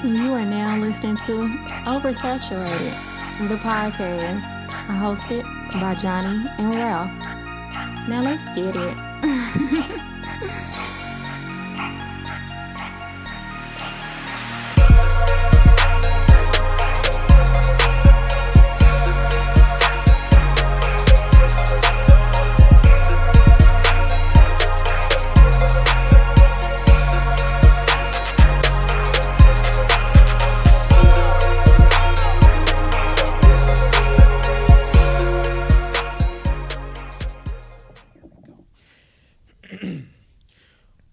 You are now listening to Oversaturated, the podcast, hosted by Johnnie and Ralph. Now let's get it.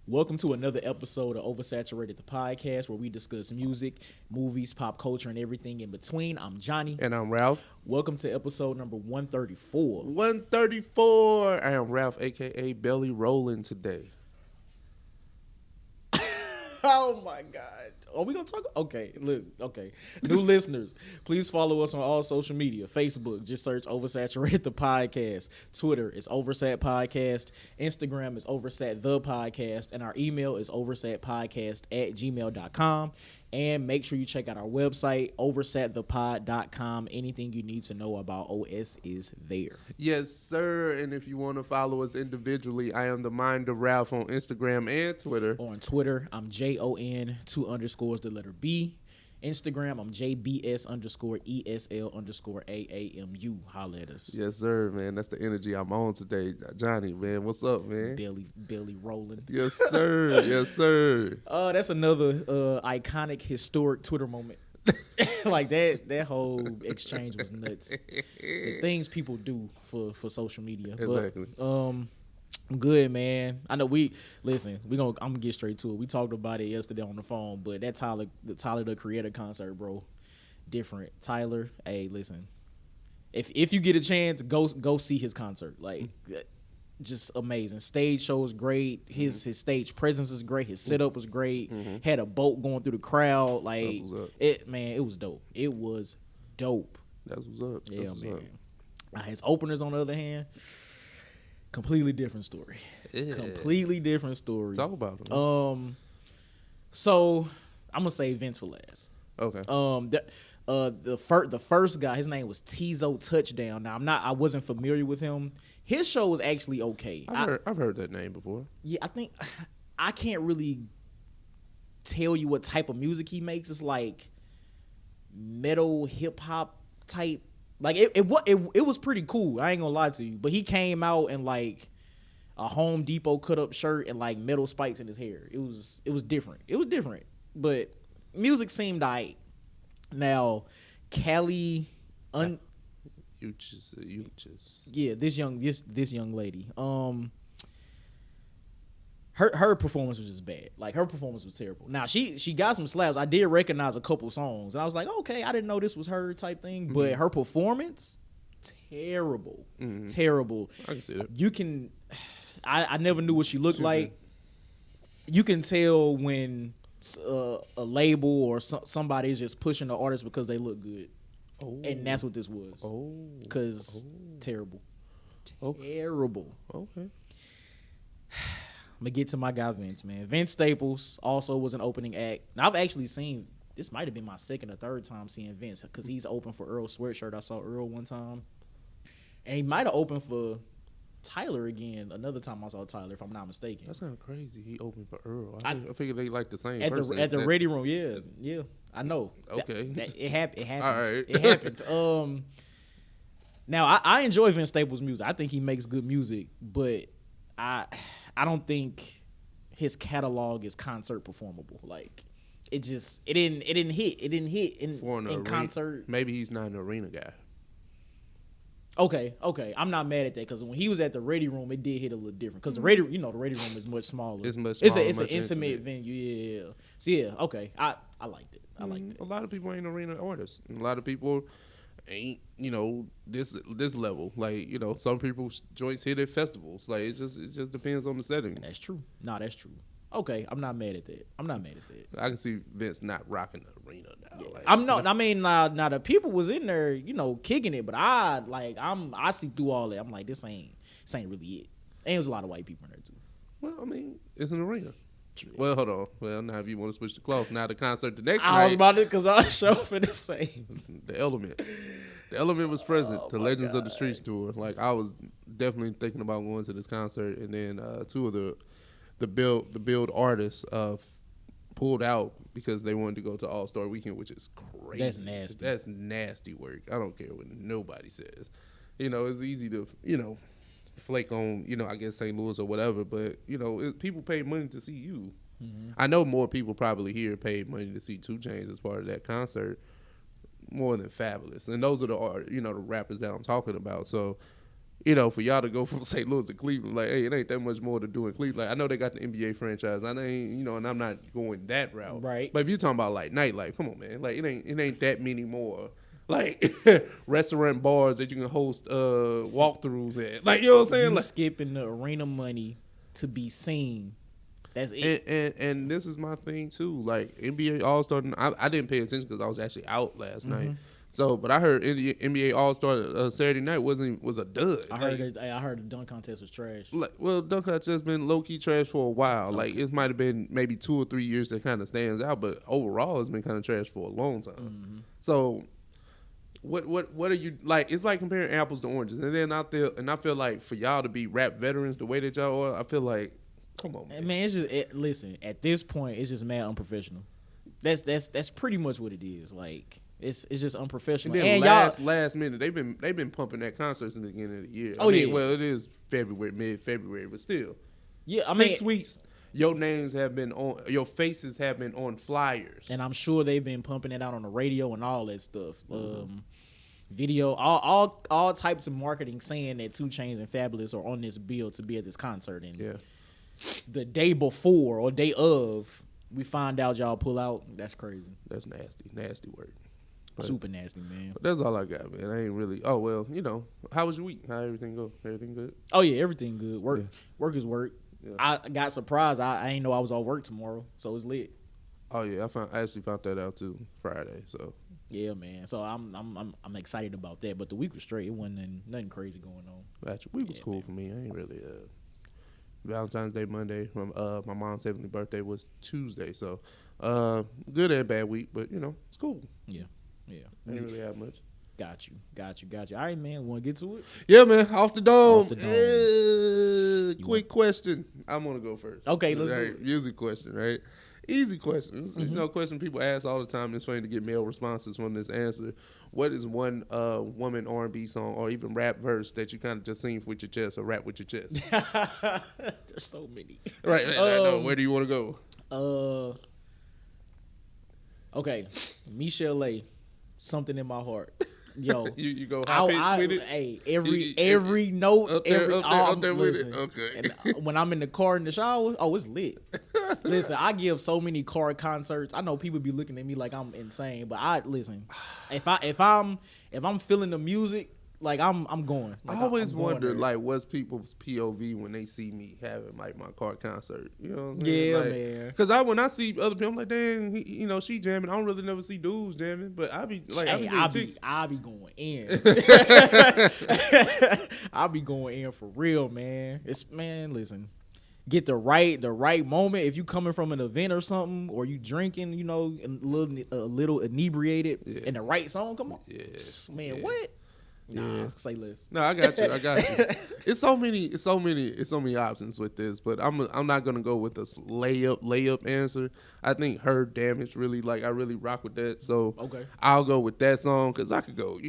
Welcome to another episode of Oversaturated, the podcast, where we discuss music, movies, pop culture, and everything in between. I'm Johnnie. And I'm Ralph. Welcome to episode number 134. 134. I am Ralph, a.k.a. Belly Rolling today. Oh, my God. Are we going to talk? Okay, look, okay. New listeners, please follow us on all social media. Facebook, just search Oversaturated, the podcast. Twitter is Oversat Podcast. Instagram is Oversat the Podcast. And our email is oversatpodcast@gmail.com. And make sure you check out our website, oversatthepod.com. Anything you need to know about OS is there. Yes, sir. And if you want to follow us individually, I am the Mind of Ralph on Instagram and Twitter. On Twitter, I'm JON2_B. Instagram, I'm JBS_ESL_AAMU. Holla at us. Yes, sir, man. That's the energy I'm on today. Johnnie, man. What's up, man? Belly rolling. Yes, sir. Yes, sir. That's another iconic, historic Twitter moment. Like that whole exchange was nuts. The things people do for social media. Exactly. But, I'm good, man. I know I'm gonna get straight to it. We talked about it yesterday on the phone, but that Tyler the Creator concert, bro, different. Tyler, hey, listen, if you get a chance, go see his concert. Like, just amazing. Stage show is great. His stage presence is great. His setup was great. Had a boat going through the crowd. Like, it was dope. It was dope. That's what's up. Yeah, man. His openers, on the other hand, completely different story. Yeah. Completely different story. Talk about it. So I'm gonna say Vince for last. Okay. The first guy, his name was Tizo Touchdown. Now I wasn't familiar with him. His show was actually okay. I've heard that name before. Yeah, I think I can't really tell you what type of music he makes. It's like metal hip hop type. Like it was pretty cool. I ain't gonna lie to you. But he came out in like a Home Depot cut up shirt and like metal spikes in his hair. It was different. It was different. But music seemed aight. Now, Callie You just. Yeah, this young lady. Her performance was just bad. Like, her performance was terrible. Now, she got some slaps. I did recognize a couple songs, and I was like, okay, I didn't know this was her type thing. But her performance, terrible, terrible. I can see that. You can, I never knew what she looked like. You can tell when a label or somebody is just pushing the artist because they look good. Oh. And that's what this was. Because terrible. Terrible. Okay. I'm going to get to my guy Vince, man. Vince Staples also was an opening act. Now, I've actually seen, this might have been my second or third time seeing Vince, because he's open for Earl Sweatshirt. I saw Earl one time. And he might have opened for Tyler again another time I saw Tyler, if I'm not mistaken. That sounds crazy. He opened for Earl. I figured they like the same at person. At the Ready Room, yeah. I know. Okay. It happened. All right. It happened. Now, I enjoy Vince Staples' music. I think he makes good music, but I don't think his catalog is concert performable. Like, it didn't hit. It didn't hit in concert. Maybe he's not an arena guy. Okay. I'm not mad at that, because when he was at the Ready Room, it did hit a little different. Because the Ready Room is much smaller. It's much smaller. It's an intimate venue. Yeah. So yeah, okay. I liked it. I liked it. A lot of people ain't arena artists. And a lot of people ain't, this level. Like, some people's joints hit at festivals. Like, it just depends on the setting. That's true. No, that's true. Okay, I'm not mad at that. I can see Vince not rocking the arena now. Yeah. Now the people was in there, kicking it, but I see through all that. I'm like, this ain't really it. And there's a lot of white people in there too. Well, it's an arena. Well, hold on. Well, now if you want to switch the cloth, now the concert the next I was night, about to, because I was sure for the same. the Element. The Element was present. The my Legends of the God. Streets tour. Like I was definitely thinking about going to this concert, and then two of the build artists pulled out because they wanted to go to All Star Weekend, which is crazy. That's nasty. That's nasty work. I don't care what nobody says. It's easy to flake on I guess St. Louis or whatever, but people pay money to see you. Mm-hmm. I know more people probably here paid money to see 2 Chainz as part of that concert, more than Fabulous, and those are the rappers that I'm talking about. So, for y'all to go from St. Louis to Cleveland, like, hey, it ain't that much more to do in Cleveland. Like, I know they got the NBA franchise. I ain't, and I'm not going that route. Right. But if you're talking about like nightlife, come on, man. Like, it ain't that many more like restaurant bars that you can host walkthroughs at. Like, you know what I'm saying? You like skipping the arena money to be seen. That's it. And this is my thing too. Like NBA All Star, I didn't pay attention because I was actually out last night. So, but I heard NBA All Star Saturday night was a dud. I heard the dunk contest was trash. Well, dunk contest has been low key trash for a while. Okay. Like it might have been maybe 2 or 3 years that kind of stands out, but overall it's been kind of trash for a long time. Mm-hmm. So, what are you like? It's like comparing apples to oranges. And then I feel like for y'all to be rap veterans the way that y'all are, I feel like, come on, man. Man, it's just listen. At this point, it's just mad unprofessional. That's pretty much what it is. Like. It's just unprofessional. And then last minute they've been pumping that concert since the beginning of the year. Yeah. Well, it is mid-February, but still. Yeah, 6 weeks. Your names have been on. Your faces have been on flyers. And I'm sure they've been pumping it out on the radio and all that stuff. Video, all types of marketing saying that 2 Chainz and Fabulous are on this bill to be at this concert. And the day before or day of, we find out y'all pull out. That's crazy. That's nasty work. Super nasty, man. But that's all I got, man. I ain't really. Oh well, how was your week? How everything go? Everything good? Oh yeah, everything good. Work is work. Yeah. I got surprised. I ain't know I was off work tomorrow, so it's lit. Oh yeah, I actually found that out too Friday. So yeah, man. So I'm excited about that. But the week was straight. It wasn't nothing crazy going on. Gotcha. Week was cool, man. For me. I ain't really. Valentine's Day Monday. My mom's 70th birthday was Tuesday, so good and bad week, but it's cool. Yeah. I didn't really have much. Got you. All right, man. Want to get to it? Yeah, man. Off the dome. Quick question. I'm gonna go first. Okay, let's do it. Music question, right? Easy question. It's no question people ask all the time. It's funny to get male responses from this answer. What is one woman R&B song or even rap verse that you kind of just sing with your chest or rap with your chest? There's so many. Right. No, where do you want to go? Okay. Michelle, Something in My Heart. Yo, you go high pitch with it. Hey, every note, up there with it. Okay. And when I'm in the car in the shower, it's lit. Listen, I give so many car concerts. I know people be looking at me like I'm insane, but if I'm feeling the music, like I'm going. Like, I always wonder, like, what's people's POV when they see me having like my car concert? You know what I'm saying? Yeah, like, man. Because when I see other people, I'm like, dang, she jamming. I don't really never see dudes jamming, but I be like, I be going in. I be going in for real, man. Listen. Get the right moment. If you coming from an event or something, or you drinking, a little inebriated, and the right song, come on, man, what? Nah, say less. No, I got you. It's so many options with this, but I'm not gonna go with this layup answer. I think Her Damage really, like, I really rock with that. So okay, I'll go with that song because I could go,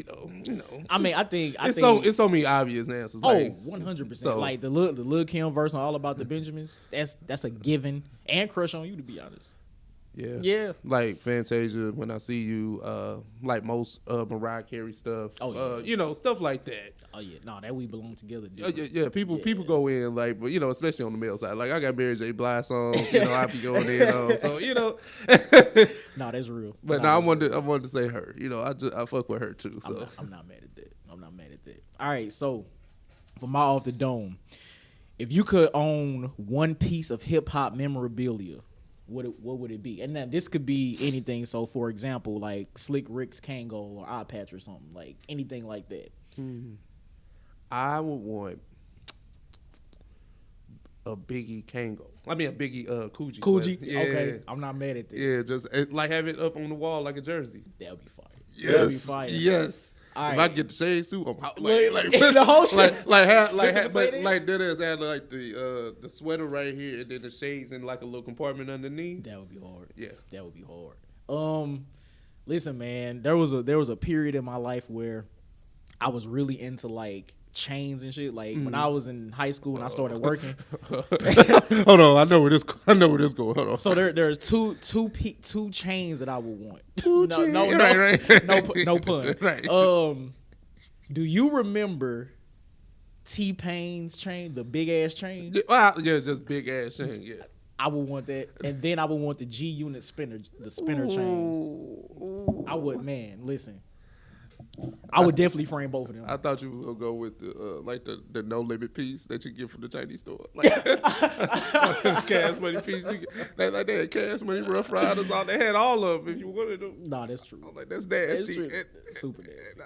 I mean, I think it's so many obvious answers. 100%. Like the Lil Kim verse on All About the Benjamins. That's a given. And Crush on You, to be honest. Yeah. Like Fantasia, When I See You, like most Mariah Carey stuff. Stuff like that. Oh yeah, no, that We Belong Together. Dude. Yeah. People go in, like, but especially on the male side. Like I got Mary J. Blige songs, I be going in on. So No, that's real. But I wanted to say Her. I fuck with her too. So I'm not mad at that. All right, so for my Off the Dome, if you could own one piece of hip hop memorabilia, what would it be? And then this could be anything. So, for example, like Slick Rick's Kango or eye patch or something, like anything like that. I would want a Biggie Kango. I mean a Biggie Coogee. Coogee. Yeah. Okay, I'm not mad at that. Yeah, just like have it up on the wall like a jersey. That would be fire. Yes. That would be fire. Yes. All If right. I get the shade suit, I'm out. Like the whole shit. Like that is had like the sweater right here and then the shades in like a little compartment underneath. That would be hard. Yeah. That would be hard. Listen, man, there was a period in my life where I was really into like chains and shit. Like when I was in high school and I started working. Hold on, I know where this going. Hold on. So there's two chains that I would want. Two chains. Right. No pun. Right. Do you remember T-Pain's chain, the big ass chain? Yeah, it's just big ass chain. Yeah. I would want that, and then I would want the G Unit spinner chain. I would, man. Listen, I would definitely frame both of them. I thought you was gonna go with the like the no limit piece that you get from the Chinese store, like Cash Money piece. They had Cash Money, Rough Riders, all they had all of them. If you wanted them, Nah, that's true. I was like, that's nasty. Super nasty.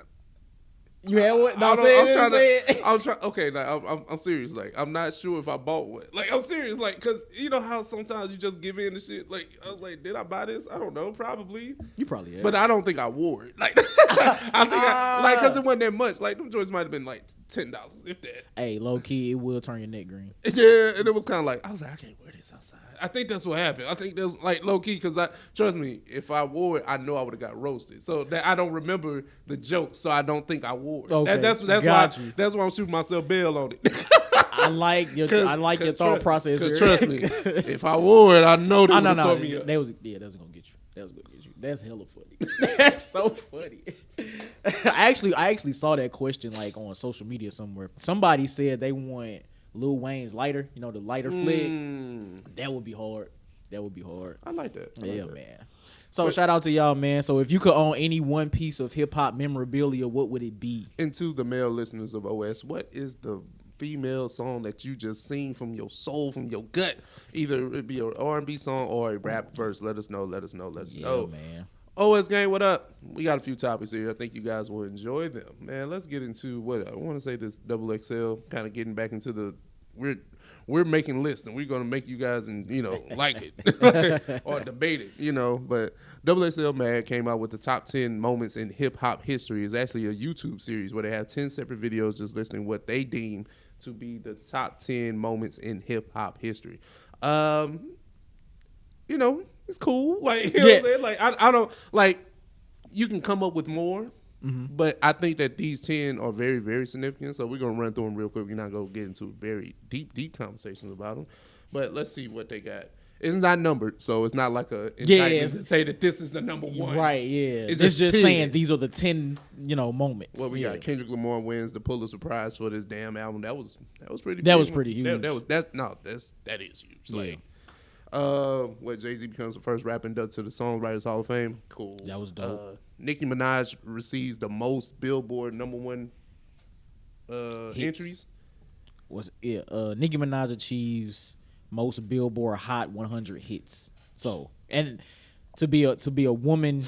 You had one? No, I'm trying. Okay, like, I'm serious. Like, I'm not sure if I bought one. Like, I'm serious. Like, cause you know how sometimes you just give in to shit. Like, I was like, did I buy this? I don't know. Probably. You probably have. But I don't think I wore it. Like, I think like, cause it wasn't that much. Like, them joints might have been like $10, if that. Hey, low key, it will turn your neck green. Yeah, and it was kind of like I was like, I can't wear this outside. I think that's what happened. I think that's like low key because trust me, if I wore it, I know I would have got roasted. So that I don't remember the joke, so I don't think I wore it. Okay, that's why I'm shooting myself bail on it. I like your thought process. Because trust me, if I wore it, I know they would have told me. That was gonna get you. That was gonna get you. That's hella funny. That's so funny. I actually saw that question like on social media somewhere. Somebody said they want Lil Wayne's lighter, you know, the lighter flick. That would be hard. I like that. Man. So shout out to y'all, man. So if you could own any one piece of hip-hop memorabilia, what would it be? And to the male listeners of OS, what is the female song that you just sing from your soul, from your gut? Either it be an R&B song or a rap verse. Let us know. Yeah, man. OS Gang, what up? We got a few topics here. I think you guys will enjoy them. Man, let's get into what I want to say this double XL, kind of getting back into the we're making lists and we're going to make you guys like it or debate it, but Double XL Mag came out with the top 10 moments in hip hop history. It's actually a YouTube series where they have 10 separate videos just listing what they deem to be the top 10 moments in hip hop history. It's cool. Like, you know what I'm saying? Like, I don't, like, you can come up with more, but I think that these 10 are very, very significant. So we're going to run through them real quick. We're not going to get into very deep conversations about them. But let's see what they got. It's not numbered, so it's not like a indictment to say that this is the number one. Right, yeah. It's just saying these are the 10, moments. Well, we got Kendrick Lamar wins the Pulitzer Prize for this damn album. That was pretty. That was pretty huge. That is huge. Like, what JayZ becomes the first rapper inducted to the Songwriters Hall of Fame. Cool. That was dope. Nicki Minaj receives the most Billboard #1 entries. Nicki Minaj achieves most Billboard Hot 100 hits. So, and to be a woman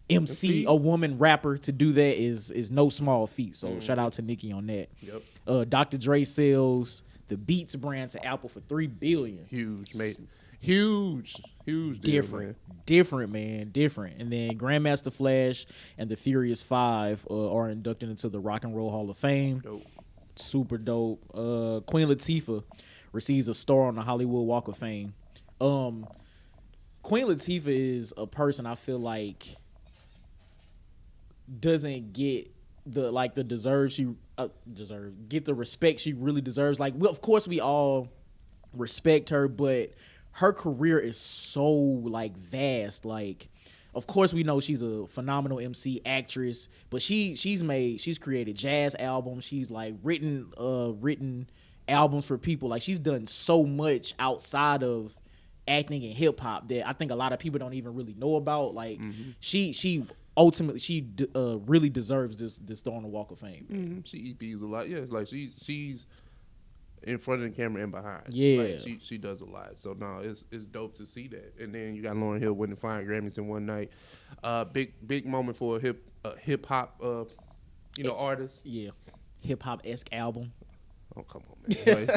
MC, a woman rapper, to do that is no small feat. So shout out to Nicki on that. Yep. Dr. Dre sells the Beats brand to Apple for $3 billion. Huge, mate. Huge deal, Different, man. And then Grandmaster Flash and the Furious Five are inducted into the Rock and Roll Hall of Fame. Dope. Super dope. Queen Latifah receives a star on the Hollywood Walk of Fame. Queen Latifah is a person I feel like doesn't get the respect she really deserves. Like, of course we all respect her, but her career is so like vast. Like, of course we know she's a phenomenal MC, actress, but she's created jazz albums. She's like written albums for people. Like, she's done so much outside of acting and hip hop that I think a lot of people don't even really know about. Like, she ultimately really deserves this star on the Walk of Fame. She EPs a lot. Yeah, like she's in front of the camera and behind. Yeah, like she does a lot. So no, it's dope to see that. And then you got Lauryn Hill winning 5 Grammys in one night. Big moment for a hip hop artist. Yeah, hip hop esque album. Oh, come on, man.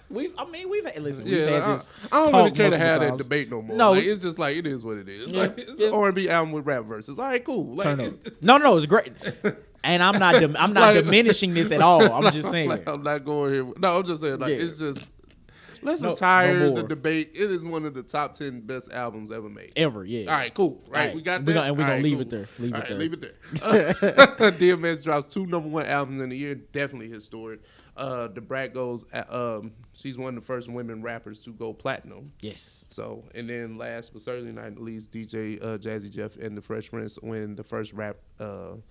We've had this. I don't talk really care to multiple have that times. debate no more. No, Like, it's just like it is what it is. Yeah, Like, it's yeah. an R&B album with rap verses. All right, cool. Like, turn up. No, it's great. And I'm not diminishing this at all. I'm just saying. Like, I'm not going here. No, I'm just saying. Like, Yeah. it's just. Let's No retire the more. debate. It is one of the top 10 best albums ever made. Ever, yeah. All right, cool. Right, All right. we got We're that. gonna, and we're All gonna right, leave cool. it there. Leave All it right, there. leave it there. DMX drops 2 #1 albums in a year. Definitely historic. The Brat goes. She's one of the first women rappers to go platinum. Yes. So, and then last but certainly not least, DJ Jazzy Jeff and the Fresh Prince win the first rap Grammy.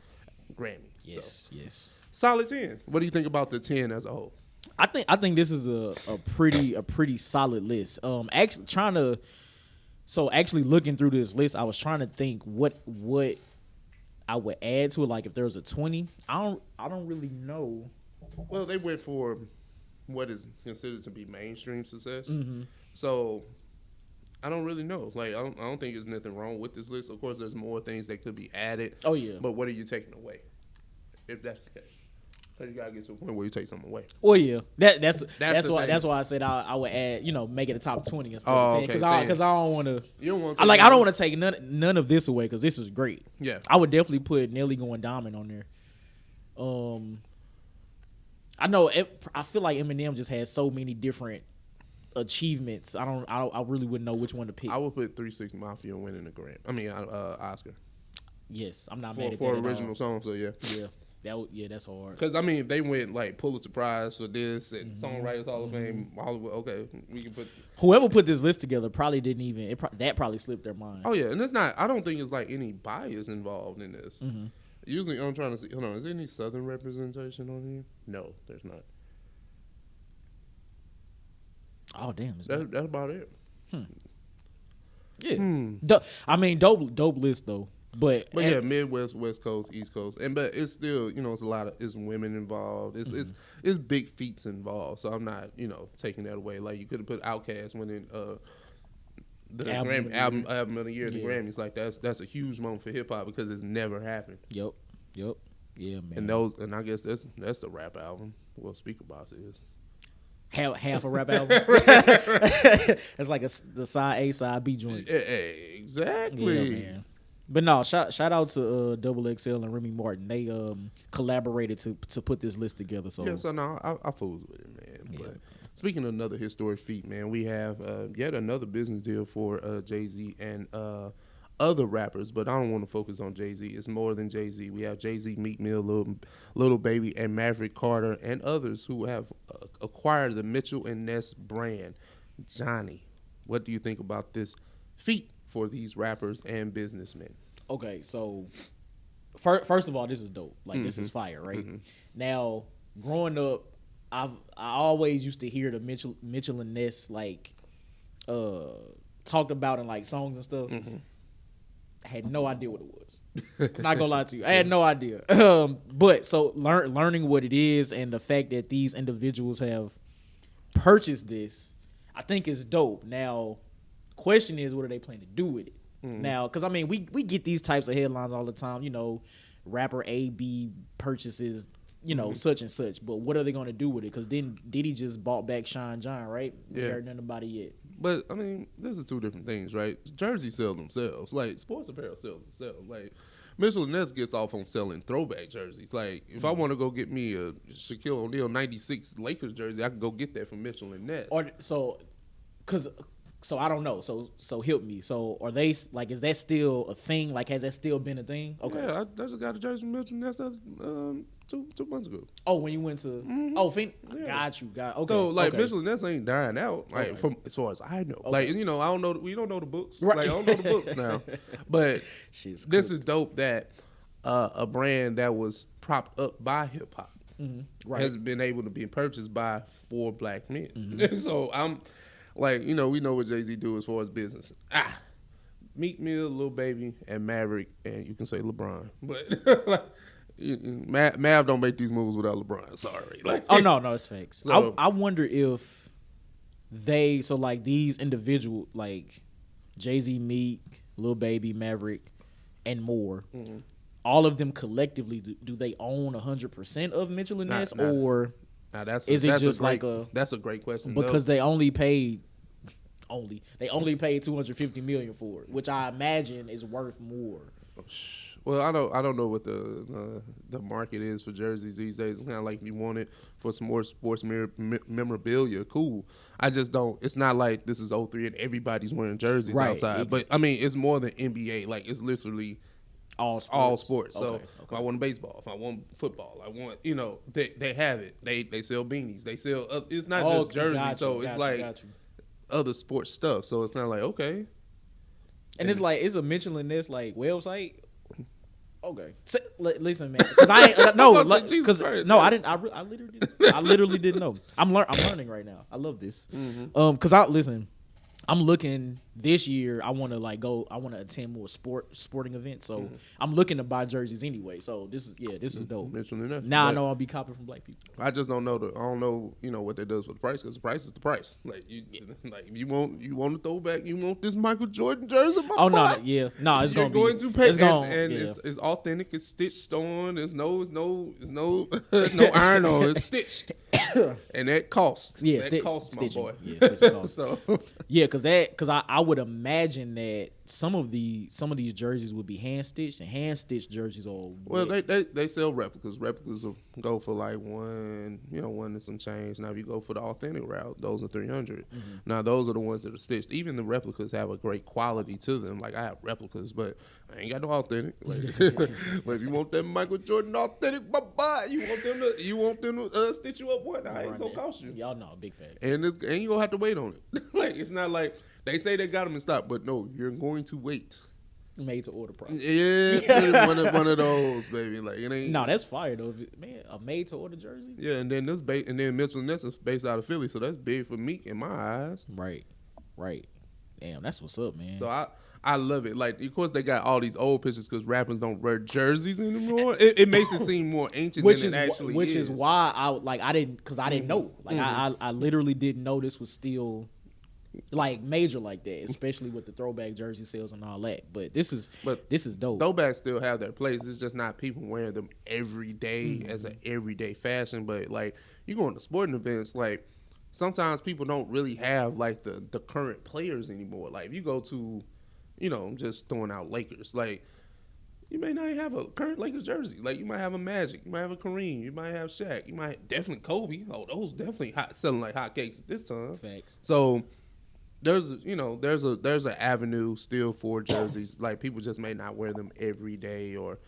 Yes. So, Yes. solid 10. What do you think about the 10 as a whole? I think this is a pretty solid list. Actually looking through this list, I was trying to think what I would add to it. Like if there was a 20, I don't really know. Well, they went for what is considered to be mainstream success. Mm-hmm. So I don't really know. Like I don't think there's nothing wrong with this list. Of course, there's more things that could be added. Oh yeah. But what are you taking away? If that's the case. Because you gotta get to a point where you take something away. Well, yeah, that's why thing. I said I would add, make it a top 20 instead Oh, of 10 okay, because I don't want to. You don't want. I don't want to take none of this away because this is great. Yeah, I would definitely put Nelly Going Diamond on there. I know. I feel like Eminem just has so many different achievements. I really wouldn't know which one to pick. I would put 3 6 Mafia winning the Grammy. I mean, Oscar. Yes, I'm not mad at for that original at song. So yeah. Yeah, that's hard. Because I mean, if they went like Pulitzer Prize for this and Songwriters Hall of Fame, Hollywood. Okay, we can put. Whoever put this list together probably didn't even. That probably slipped their mind. Oh yeah, and it's not. I don't think it's like any bias involved in this. Mm-hmm. Usually, I'm trying to see. Hold on, is there any Southern representation on here? No, there's not. Oh damn! That's about it. Yeah. I mean, dope list though. But yeah, Midwest, West Coast, East Coast, but it's still it's women involved. It's big feats involved. So I'm not taking that away. Like you could have put Outkast winning the album of the year at the Grammys. Like that's a huge moment for hip hop because it's never happened. Yep. Yeah, man. And I guess that's the rap album. Well, Speaker Box is. Half a rap album. It's like the side A, side B joint. Exactly. Yeah, man. But no, shout out to Double XL and Remy Martin. They collaborated to put this list together. So yeah, so no, I fools with it, man. Yeah. But speaking of another historic feat, man, we have yet another business deal for JayZ and other rappers. But I don't want to focus on JayZ. It's more than JayZ. We have JayZ, Meek Mill, Little Baby, and Maverick Carter, and others who have acquired the Mitchell&Ness brand. Johnny, what do you think about this feat for these rappers and businessmen? Okay, so first of all, this is dope. Like this is fire, right? Mm-hmm. Now, growing up, I always used to hear the Mitchell&Ness like talked about in like songs and stuff. Mm-hmm. I had no idea what it was. I'm not gonna lie to you. I had no idea. But so learning what it is and the fact that these individuals have purchased this, I think is dope. Now, question is, what do they plan to do with it? Now, because I mean, we get these types of headlines all the time. Rapper A, B purchases, such and such. But what are they going to do with it? Because then Diddy just bought back Shine John, right? We heard nothing about it yet. But I mean, this is two different things, right? Jerseys sell themselves. Like sports apparel sells themselves. Like Mitchell&Ness gets off on selling throwback jerseys. Like if I want to go get me a Shaquille O'Neal '96 Lakers jersey, I can go get that from Mitchell&Ness. Or So I don't know. So help me. So are they like? Is that still a thing? Like, has that still been a thing? Okay. Yeah, I just got a jersey from Mitchell&Ness 2 months ago. Oh, when you went to got you. Okay. So like okay. Mitchell&Ness ain't dying out. Like Okay. from as far as I know. Okay. Like I don't know. We don't know the books. Right. Like I don't know the books now. But Shit's this cool. is dope that a brand that was propped up by hip hop Right. has been able to be purchased by 4 black men. So I'm. Like, we know what JayZ do as far as business. Meek Mill, Lil Baby, and Maverick, and you can say LeBron. But Mav don't make these moves without LeBron. Sorry. Like, Oh no, it's fakes. So- I wonder if these individual like JayZ, Meek, Lil Baby, Maverick, and more. All of them collectively, do they own 100% of Mitchell&Ness Nah. or? Now that's Is it that's just a great, like a that's a great question because though. they only paid 250 million for it, which I imagine is worth more. Well, I don't know what the market is for jerseys these days. It's kind of like you want it for some more sports memorabilia. Cool. I just don't. It's not like this is 03 and everybody's wearing jerseys Right. outside. But I mean, it's more than NBA. Like it's literally All sports. all sports. So Okay. if I want baseball, if I want football, I want they have it. They sell beanies. They sell. It's not just jerseys. So it's like other sports stuff. So it's not like okay. And it's like it's a Mitchell&Ness like website. Okay, so, listen, man, because I ain't no, because no, I didn't. I literally didn't know. I'm learning right now. I love this. Because I listen. I'm looking this year. I want to go. I want to attend more sporting events. So I'm looking to buy jerseys anyway. So this is dope. Mitchell&Ness. Now I know I'll be copying from black people. I just don't know. I don't know. What that does for the price because the price is the price. Like you want a throwback. You want this Michael Jordan jersey? No, it's You're going to pay. It's going it's authentic. It's stitched on. There's no iron on. It's stitched, and that costs. Yeah, that costs, my stitching. boy. Yeah, stitching costs. So yeah, because I would imagine that some of these jerseys would be hand stitched, and hand stitched jerseys are well, they sell replicas. Replicas will go for like one and some change. Now if you go for the authentic route, those are $300. Now those are the ones that are stitched. Even the replicas have a great quality to them. Like I have replicas, but I ain't got no authentic. Like, but if you want that Michael Jordan authentic, bye. You want them to stitch you up one. It's gonna cost you. Y'all know, big facts. And you gonna have to wait on it. Like it's not like they say they got them in stock, but no, you're going to wait. Made to order price. Yeah, one of those, baby. Like it ain't. No, that's fire though, man. A made to order jersey. Yeah, and then Mitchell&Ness is based out of Philly, so that's big for Meek in my eyes. Right. Damn, that's what's up, man. So I love it. Like, of course, they got all these old pictures because rappers don't wear jerseys anymore. It makes it seem more ancient than it actually is. Which is why I didn't know. Like I literally didn't know this was still like major like that, especially with the throwback jersey sales and all that. But this is dope. Throwbacks still have their place. It's just not people wearing them every day as an everyday fashion. But like you go into sporting events, like sometimes people don't really have like the current players anymore. Like if you go to, I'm just throwing out Lakers, like you may not have a current Lakers jersey. Like you might have a Magic, you might have a Kareem, you might have Shaq, you might definitely Kobe. Oh, those definitely selling like hotcakes at this time. Facts. So there's an avenue still for jerseys. Like people just may not wear them every day or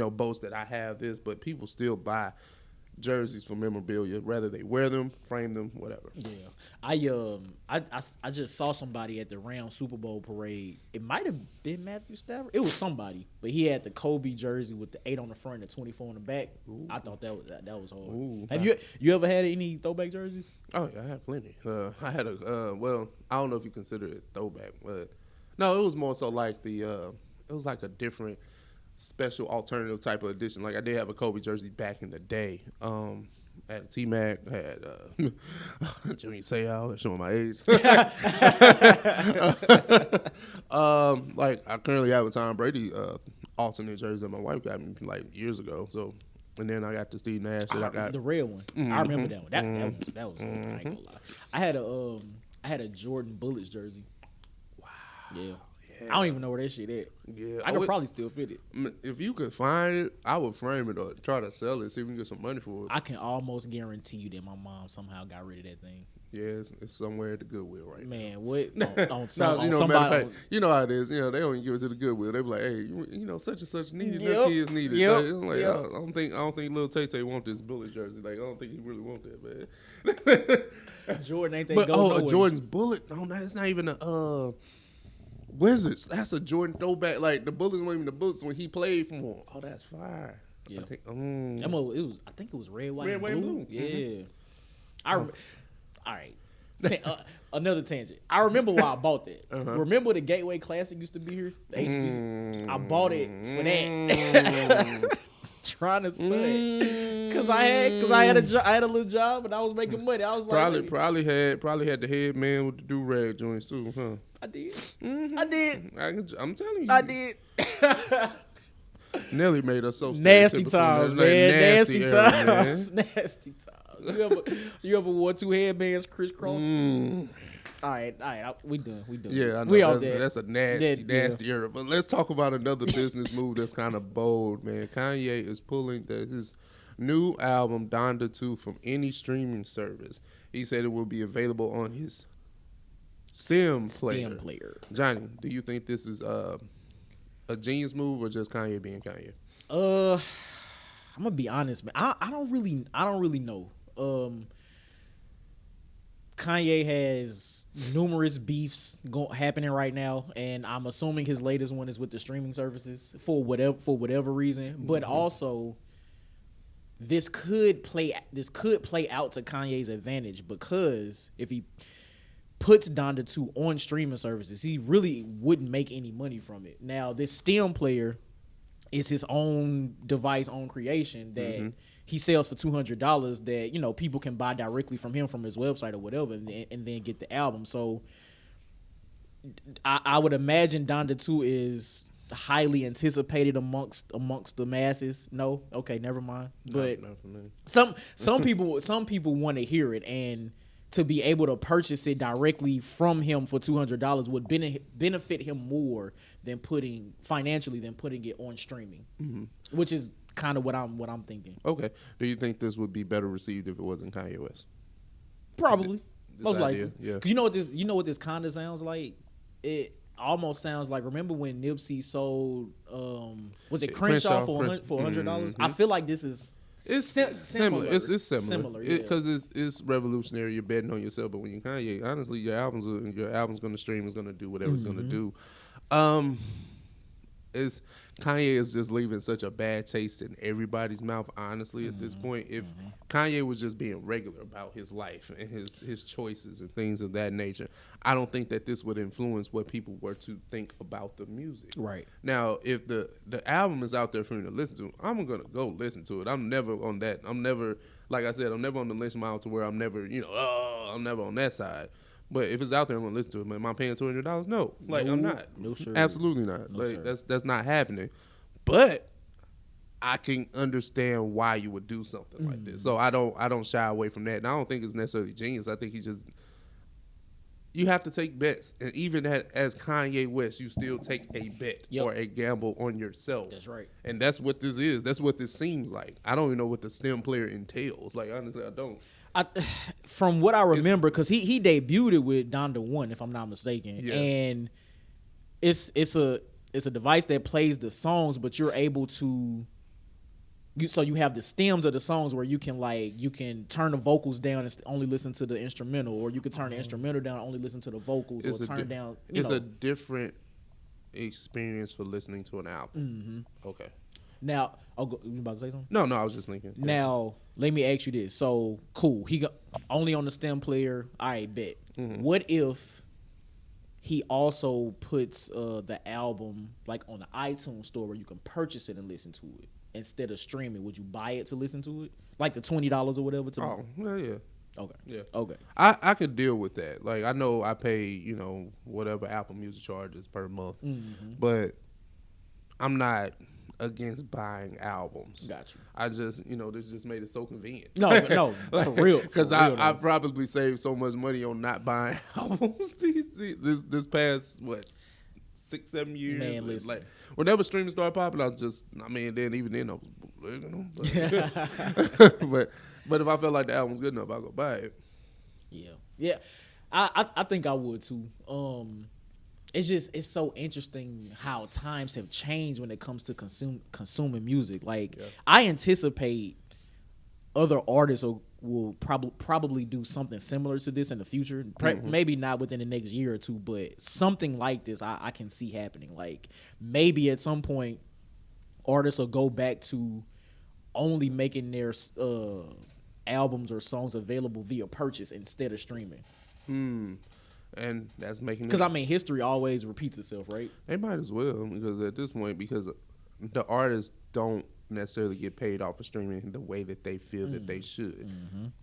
boast that I have this, but people still buy jerseys for memorabilia, whether they wear them, frame them, whatever. Yeah, I just saw somebody at the Rams Super Bowl parade. It might have been Matthew Stafford. It was somebody, but he had the Kobe jersey with the 8 on the front and the 24 on the back. Ooh. I thought that was hard. Ooh. Have you ever had any throwback jerseys? Oh yeah, I had plenty. I had well, I don't know if you consider it throwback, but no, it was more so like it was like a different special alternative type of edition. Like I did have a Kobe jersey back in the day. I had a T-Mac, I had Jimmy Seau, showing my age. Like I currently have a Tom Brady alternate jersey that my wife got me like years ago. So and then I got the Steve Nash that I got. The red one. I remember that one. That was I ain't gonna lie. I had a Jordan Bullets jersey. Wow. Yeah. I don't even know where that shit at. Yeah, I could probably still fit it. If you could find it, I would frame it or try to sell it, see if we can get some money for it. I can almost guarantee you that my mom somehow got rid of that thing. Yeah, it's somewhere at the Goodwill right now. Man, what? On somebody, matter of fact, you know how it is. They don't even give it to the Goodwill. They be like, hey, such and such needed. Their kids needed. Yep. Like, I'm like, I don't think little Tay want this Bullet jersey. Like, I don't think he really want that, man. Jordan ain't that But nowhere. Jordan's Bullet. No, it's not even a Wizards. That's a Jordan throwback. Like the Bullets weren't even the Bullets when he played for them. Oh, that's fire. Yeah. I think, I think it was red, white, and blue. Yeah. All right. Another tangent. I remember why I bought that. Remember the Gateway Classic used to be here? The HBC? I bought it for that. Trying to study because I had a little job and I was making money. I was like, probably had the head man with the do-rag joints too, huh? I did. I did. I'm telling you, I did. Nelly made us so nasty times, man. Nasty times. Man. Nasty times. You ever wore two headbands crisscross? All right, we done. Yeah, I know. We out there. That's a nasty era. But let's talk about another business move that's kind of bold, man. Kanye is pulling his new album, Donda2, from any streaming service. He said it will be available on his Stem player. Johnny, do you think this is a genius move or just Kanye being Kanye? I'm gonna be honest, man. I don't really know. Kanye has numerous beefs happening right now, and I'm assuming his latest one is with the streaming services for whatever reason. But also, this could play out to Kanye's advantage, because if he puts Donda2 on streaming services, he really wouldn't make any money from it. Now, this Stem player is his own device, own creation that he sells for $200 that, people can buy directly from him from his website or whatever, and then get the album. So I would imagine Donda2 is highly anticipated amongst the masses. No? Okay, never mind. But not for me. some people want to hear it, and to be able to purchase it directly from him for $200 would benefit him more than putting it on streaming, which is kind of what I'm thinking. Okay. Do you think this would be better received if it wasn't Kanye West? Probably, most idea, likely. yeah. 'Cause you know what this kind of sounds like? It almost sounds like, remember when Nipsey sold was it Crenshaw for $100? I feel like this is. It's similar. It's similar. Yeah. Because it's revolutionary. You're betting on yourself. But when you're Kanye, honestly, your album's going to stream. Is going to do whatever it's going to do. Kanye is just leaving such a bad taste in everybody's mouth. Honestly, at this point, if Kanye was just being regular about his life and his choices and things of that nature, I don't think that this would influence what people were to think about the music. Right. Now, if the album is out there for me to listen to, I'm gonna go listen to it. I'm never on that. Like I said, I'm never on the lynch mile to where I'm never, I'm never on that side. But if it's out there, I'm gonna listen to it. Am I paying $200? No, I'm not. No, sir. Absolutely not. No, like sir. that's not happening. But I can understand why you would do something like this. So I don't shy away from that. And I don't think it's necessarily genius. I think you have to take bets, and even as Kanye West, you still take a bet or a gamble on yourself. That's right. And that's what this is. That's what this seems like. I don't even know what the Stem player entails. Like, honestly, I don't. From what I remember, because he debuted it with Donda2, if I'm not mistaken, and it's a device that plays the songs, but you're able to. So you have the stems of the songs where you can turn the vocals down and only listen to the instrumental, or you can turn the instrumental down and only listen to the vocals, or turn down. It's a different experience for listening to an album. Okay. Now, you about to say something? No, I was just thinking. Now, let me ask you this. So, cool. He got only on the Stem player. I bet. What if he also puts the album like on the iTunes store where you can purchase it and listen to it instead of streaming? Would you buy it to listen to it, like the $20 or whatever? Yeah. Okay. Yeah. Okay. I could deal with that. Like, I know I pay whatever Apple Music charges per month, but I'm not against buying albums. Got you. I just, this just made it so convenient. No, for real. Because I probably saved so much money on not buying albums this past, 6-7 years. Man, listen. Like, whenever streaming started popping, I was just, even then, but if I felt like the album was good enough, I'll go buy it. Yeah. I think I would too. It's so interesting how times have changed when it comes to consuming music. Like, I anticipate other artists will probably do something similar to this in the future. Maybe not within the next year or two, but something like this I can see happening. Like, maybe at some point artists will go back to only making their albums or songs available via purchase instead of streaming. And that's making because history always repeats itself, right? They might as well, because at this point, because the artists don't necessarily get paid off of streaming the way that they feel that they should.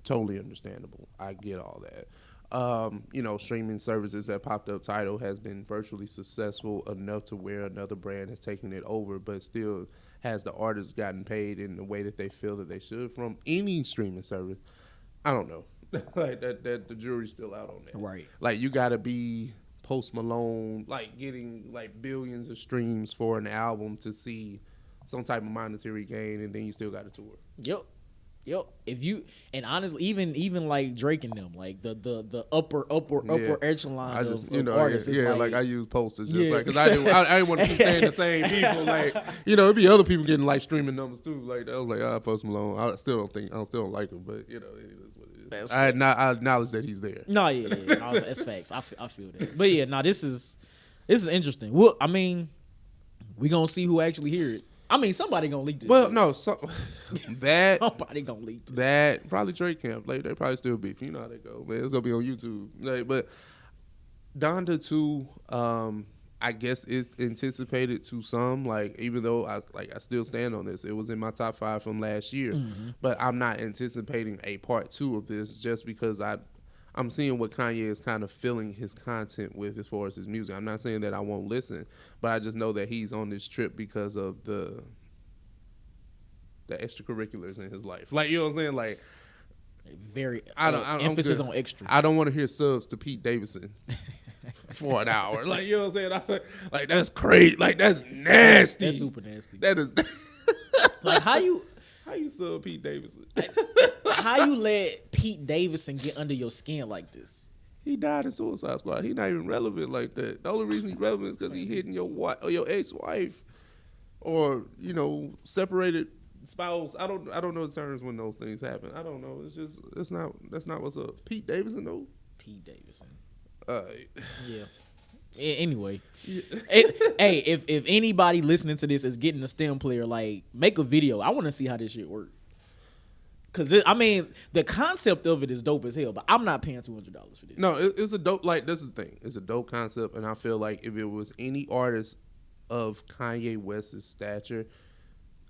Totally understandable. I get all that. Streaming services that popped up. Tidal has been virtually successful enough to where another brand has taken it over, but still has the artists gotten paid in the way that they feel that they should from any streaming service. I don't know. Like that the jury's still out on that. Right. Like you gotta be Post Malone, like getting like billions of streams for an album to see some type of monetary gain, and then you still got to tour. Yep. If you and honestly, even like Drake and them, like the upper echelon of artists. Like I use posters just like because I didn't want to keep saying the same people. Like it'd be other people getting like streaming numbers too. Like I was like, Post Malone. I still don't like him, but it is what it is. I acknowledge that he's there. No, no, that's facts. I feel that. But yeah, no, this is interesting. Well, I mean, we gonna see who actually hear it. I mean, somebody gonna leak this. Well, shit. No, somebody gonna leak this. That probably Drake camp. Like they probably still beef. You know how they go, man. It's gonna be on YouTube. Like, but Donda2, I guess is anticipated to some. Like even though I still stand on this. It was in my top 5 from last year, but I'm not anticipating a part 2 of this just because I'm seeing what Kanye is kind of filling his content with as far as his music. I'm not saying that I won't listen, but I just know that he's on this trip because of the extracurriculars in his life. Like, you know what I'm saying? Like, very emphasis on extra. I don't want to hear subs to Pete Davidson for an hour. Like, you know what I'm saying? Like, that's crazy. Like, that's nasty. That's super nasty. That is. Like, how you sub Pete Davidson? How you let Pete Davidson get under your skin like this? He died in Suicide Squad. He's not even relevant like that. The only reason he's relevant is because he hitting your wife or your ex-wife, or separated spouse. I don't know the terms when those things happen. I don't know. It's just that's not what's up. Pete Davidson though. Pete Davidson. Yeah. Anyway, hey, if anybody listening to this is getting a STEM player, like make a video. I want to see how this shit works. Cause the concept of it is dope as hell, but I'm not paying $200 for this. No, it's a dope. Like this is the thing. It's a dope concept, and I feel like if it was any artist of Kanye West's stature,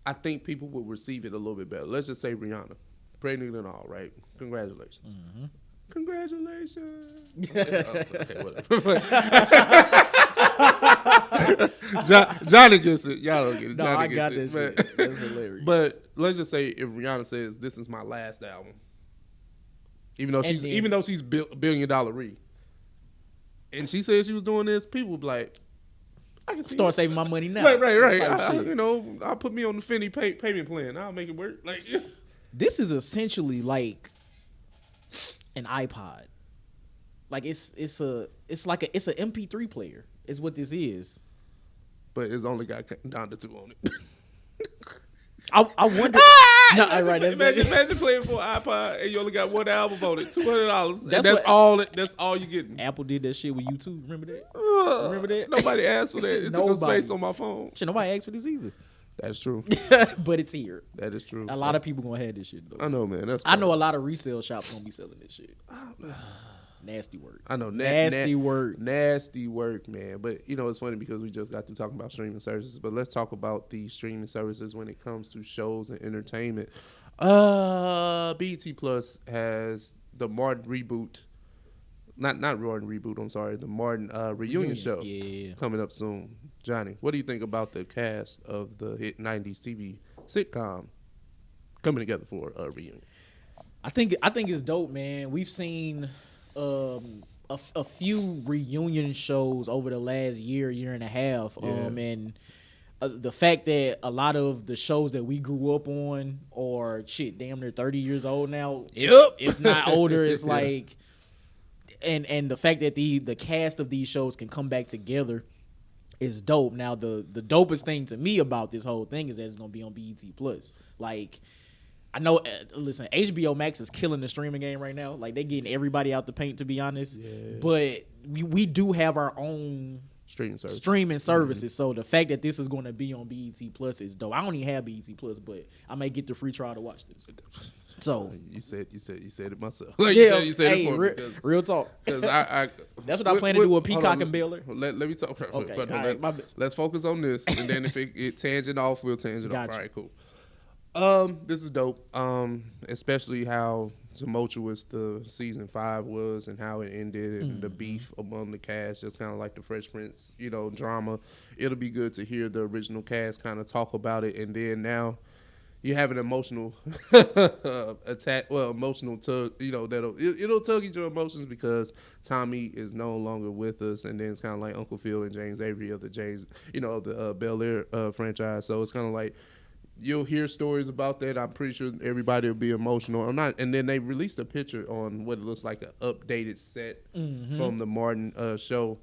I think people would receive it a little bit better. Let's just say Rihanna, pregnant and all, right? Congratulations. Mm-hmm. Congratulations. Okay, whatever. Johnny gets it. Y'all don't get it. No, Johnny I got gets this it. shit. That's hilarious. But let's just say if Rihanna says this is my last album, even though she's $1 billion, and she said she was doing this, people would be like, I can start saving my money now. Right. I'll put me on the Finney payment plan. I'll make it work. Like, this is essentially like an iPod. Like it's an MP3 player. Is what this is. But it's only got Donda2 on it. I wonder. No, imagine playing for an iPod and you only got one album on it, $200. That's all you getting. Apple did that shit with you too. Remember that? Remember that? Nobody asked for that. It took up space on my phone. Shit, nobody asked for this either. That's true. But it's here. That is true. A lot of people gonna have this shit though. I know, man. I know a lot of resale shops gonna be selling this shit. Nasty work. I know. Nasty work. Nasty work, man. But, it's funny because we just got through talking about streaming services. But let's talk about the streaming services when it comes to shows and entertainment. BET Plus has the Martin reboot. Not Martin reboot, I'm sorry. The Martin reunion show coming up soon. Johnny, what do you think about the cast of the hit 90s TV sitcom coming together for a reunion? I think it's dope, man. We've seen a few reunion shows over the last year and a half, and the fact that a lot of the shows that we grew up on are damn near 30 years old now. Yep, if not older. It's like, and the fact that the cast of these shows can come back together is dope. Now the dopest thing to me about this whole thing is that it's gonna be on BET Plus. Like, I know, listen, HBO Max is killing the streaming game right now. Like, they're getting everybody out the paint, to be honest. Yeah. But we do have our own streaming services. Mm-hmm. So the fact that this is going to be on BET Plus is dope. I don't even have BET Plus, but I may get the free trial to watch this. So you said it myself. Like, yeah, you said it for me. Real talk. Because I that's what I plan to do with Peacock and Baylor. Let me talk. Okay, let's focus on this, and then if it tangent off, we'll tangent off. All right, cool. This is dope. Especially how tumultuous the season 5 was and how it ended, and the beef among the cast, just kind of like the Fresh Prince, drama. It'll be good to hear the original cast kind of talk about it, and then now, you have an emotional attack, well, emotional tug, you know, it'll tug at your emotions because Tommy is no longer with us, and then it's kind of like Uncle Phil and James Avery of the James, you know, the Bel Air franchise. So it's kind of like you'll hear stories about that. I'm pretty sure everybody will be emotional or not. And then they released a picture on what it looks like an updated set from the Martin show.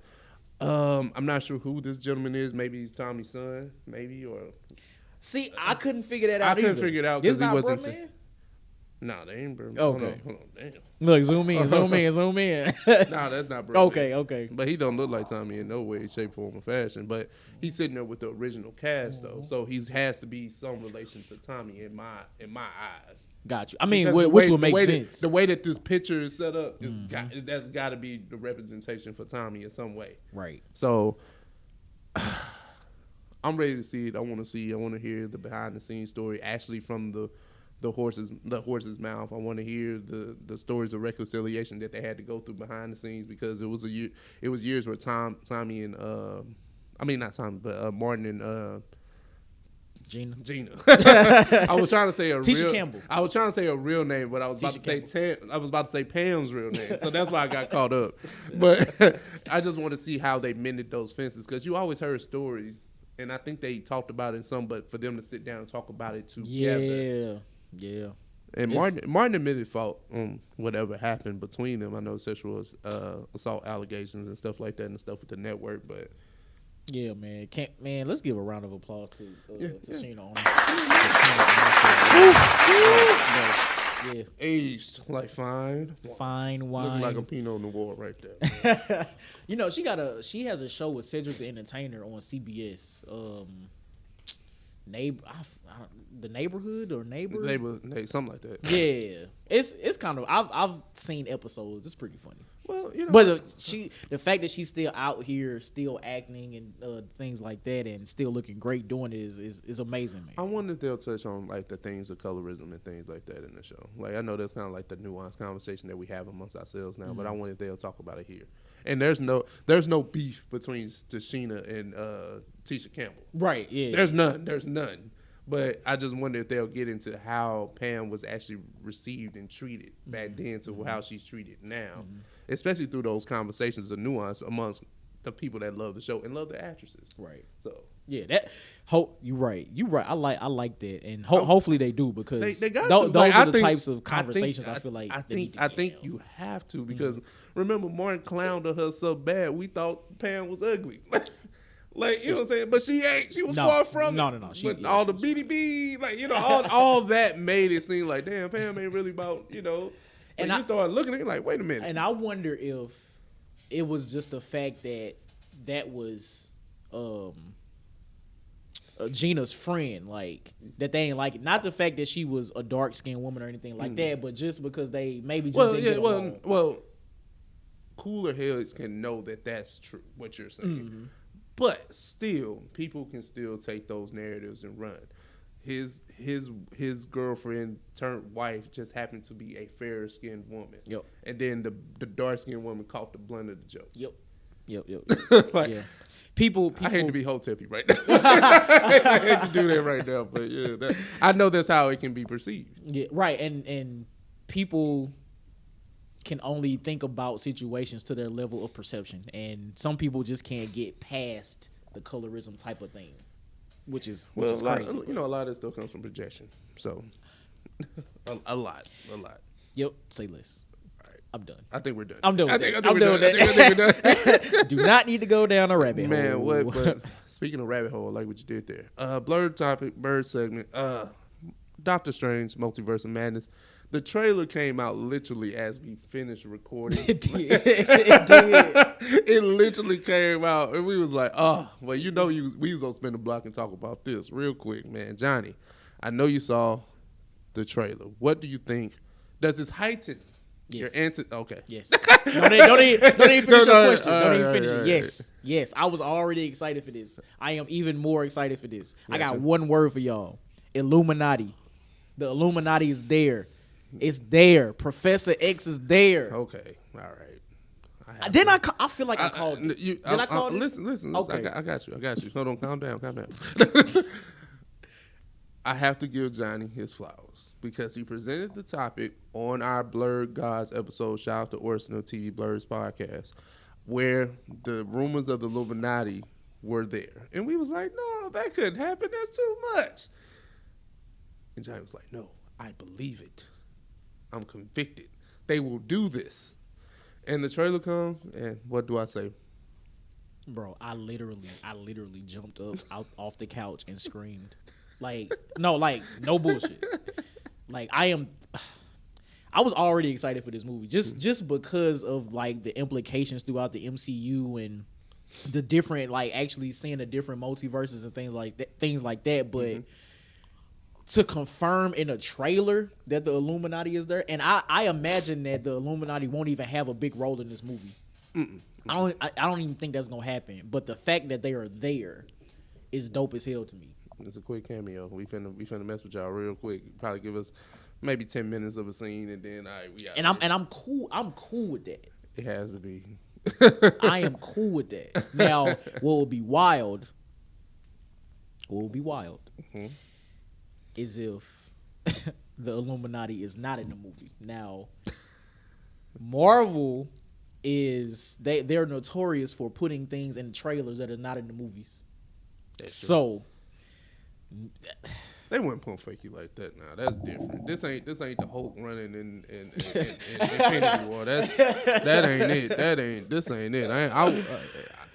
I'm not sure who this gentleman is. Maybe he's Tommy's son, maybe, or. See, I couldn't figure that out. I couldn't figure it out because he wasn't. No, they ain't bro. Okay. Hold on, damn. Look, zoom in. Nah, that's not bro. Okay. But he don't look like Tommy in no way, shape, form, or fashion. But he's sitting there with the original cast though, so he has to be some relation to Tommy in my eyes. Got you. I mean, Because which would make sense. The way that this picture is set up is that's got to be the representation for Tommy in some way. Right. So I'm ready to see it. I want to hear the behind the scenes story actually from the horse's mouth. I want to hear the stories of reconciliation that they had to go through behind the scenes, because it was years where Tommy and not Tommy, but Martin and Gina. I was trying to say Tisha Campbell. I was trying to say a real name, but I was about to say Pam's real name. So that's why I got caught up. But I just want to see how they mended those fences, because you always heard stories, and I think they talked about it some, but for them to sit down and talk about it together. Yeah. And Martin admitted fault on whatever happened between them. I know sexual assault allegations and stuff like that and stuff with the network, but yeah, man. Let's give a round of applause to Sheena on yeah. Aged like fine wine, looking like a Pinot Noir right there. You know, she has a show with Cedric the Entertainer on CBS. The Neighborhood or Neighbor, something like that. Yeah, it's kind of I've seen episodes. It's pretty funny. Well, you know, but the fact that she's still out here, still acting and things like that, and still looking great doing it is amazing, man. I wonder if they'll touch on like the themes of colorism and things like that in the show. Like, I know that's kind of like the nuanced conversation that we have amongst ourselves now, but I wonder if they'll talk about it here. And there's no beef between Tashina and Tisha Campbell. Right. Yeah. There's none. But I just wonder if they'll get into how Pam was actually received and treated back then to how she's treated now, especially through those conversations of nuance amongst the people that love the show and love the actresses. Right. So yeah, you're right. I like that, and hopefully they do, because they got those like, are the types of conversations I feel like. I think you have to, because remember, Martin clowned her so bad we thought Pam was ugly. Like, you know what I'm saying? But she ain't. She was far from it. No. With all the BDB, like, you know, all that made it seem like, damn, Pam ain't really about, you know. And you started looking at it like, wait a minute. And I wonder if it was just the fact that was Gina's friend, like, that they ain't like it. Not the fact that she was a dark-skinned woman or anything like that, but just because they maybe just didn't get along. Well, cooler heads can know that that's true, what you're saying. But still, people can still take those narratives and run. His girlfriend turned wife just happened to be a fairer skinned woman. Yep. And then the dark skinned woman caught the blunt of the joke. Yep. Like, yeah. People, I hate to be hoteppy right now. I hate to do that right now, but yeah, I know that's how it can be perceived. Yeah, right. And people can only think about situations to their level of perception, and some people just can't get past the colorism type of thing, which is crazy. A lot of it still comes from projection. So a lot. Yep. Say less. All right. I'm done. I think we're done. I'm done. I think we're done. Do not need to go down a rabbit hole. Man, what? But speaking of rabbit hole, I like what you did there. Blurred topic, bird segment. Doctor Strange, Multiverse of Madness. The trailer came out literally as we finished recording. It did. It did. It literally came out, and we was like, oh, well, you know, we was gonna spin the block and talk about this real quick, man. Johnny, I know you saw the trailer. What do you think? Does this heighten your answer? Okay. Yes. Don't even finish your question. Don't even finish it. Yes. Yes. I was already excited for this. I am even more excited for this. I got one word for y'all. Illuminati. The Illuminati is there. It's there. Professor X is there. Okay. All right. I feel like I called this. Did I call this? Listen. Okay. I got you. Hold on. Calm down. I have to give Johnny his flowers because he presented the topic on our Blurred Gods episode. Shout out to Orson of TV Blurred's podcast, where the rumors of the Illuminati were there. And we was like, no, that couldn't happen. That's too much. And Johnny was like, no, I believe it. I'm convicted. They will do this. And the trailer comes, and what do I say? Bro, I literally jumped up off the couch and screamed. No bullshit. I was already excited for this movie just because of like the implications throughout the MCU and the different, like, actually seeing the different multiverses and things like that. But to confirm in a trailer that the Illuminati is there, and I imagine that the Illuminati won't even have a big role in this movie. I don't even think that's gonna happen. But the fact that they are there is dope as hell to me. It's a quick cameo. We finna mess with y'all real quick. Probably give us maybe 10 minutes of a scene, and then we out. I'm cool. I'm cool with that. It has to be. I am cool with that. Now, what will be wild? Is if the Illuminati is not in the movie. Now, Marvel they're notorious for putting things in trailers that are not in the movies. So they wouldn't pump fake you like that. Now that's different. This ain't the Hulk running in Infinity War. That ain't it. This ain't it.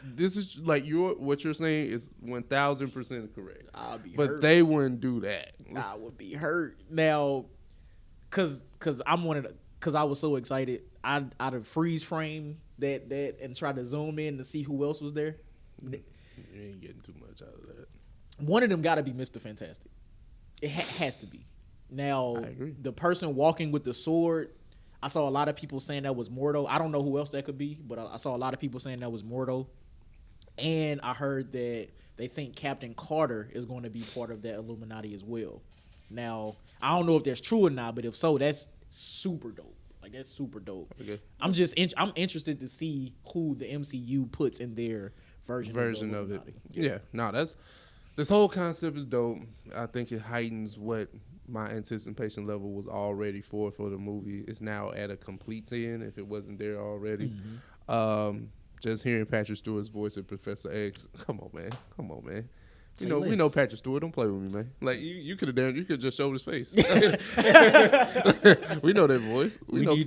This is like what you're saying is 1,000% correct. I'll be but hurt. They wouldn't do that. I would be hurt now, cause I was so excited. I'd have freeze frame that and try to zoom in to see who else was there. You ain't getting too much out of that. One of them got to be Mr. Fantastic. It has to be. Now, I agree. The person walking with the sword, I saw a lot of people saying that was Mordo. I don't know who else that could be, but I saw a lot of people saying that was Mordo. And I heard that they think Captain Carter is going to be part of that Illuminati as well. Now, I don't know if that's true or not, but if so, that's super dope. Like, that's super dope. Okay. I'm interested to see who the MCU puts in their version of it. Yeah. No, this whole concept is dope. I think it heightens what my anticipation level was already for the movie. It's now at a complete 10 if it wasn't there already. Just hearing Patrick Stewart's voice of Professor X. Come on, man. We know Patrick Stewart. Don't play with me, man. Like you could have just showed his face. We know that voice.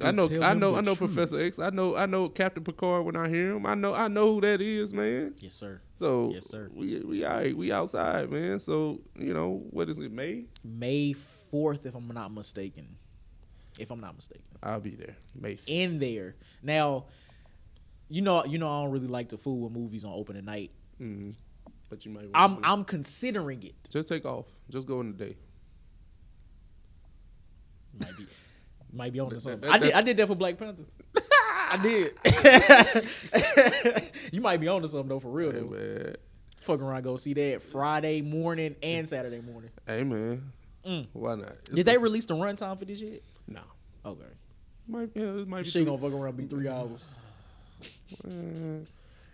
I know Professor X. I know Captain Picard when I hear him. I know who that is, man. Yes, sir. So yes, sir. We all right. We outside, man. So what is it? May 4th, if I'm not mistaken. I'll be there. May 4th. In there. Now, I don't really like to fool with movies on opening night. Mm-hmm. But you might. I'm considering it. Just take off. Just go in the day. Might be on to something. I did that for Black Panther. I did. You might be on to something though, for real though. Man. Fucking around, go see that Friday morning and Saturday morning. Hey man, why not? Did they release the runtime for this shit? No. Okay. It might be. Shit gonna fuck around be 3 hours.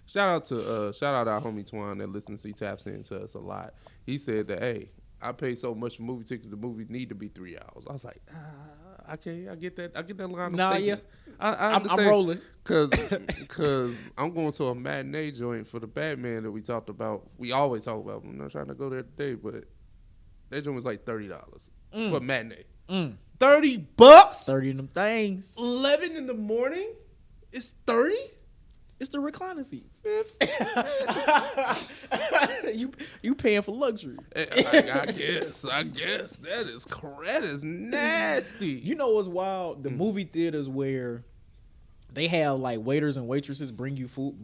Shout out our homie Twan that listens. He taps into us a lot. He said that, hey, I pay so much for movie tickets. The movie need to be 3 hours. I was like, okay, I get that. I get that line. Nah, yeah, I'm rolling because I'm going to a matinee joint for the Batman that we talked about. We always talk about. I'm not trying to go there today, but that joint was like $30 for a matinee. $30. 30 of them things. 11 in the morning. It's 30. It's the recliner seats. you paying for luxury. I guess that is nasty. You know what's wild? The movie theaters where they have like waiters and waitresses bringing you food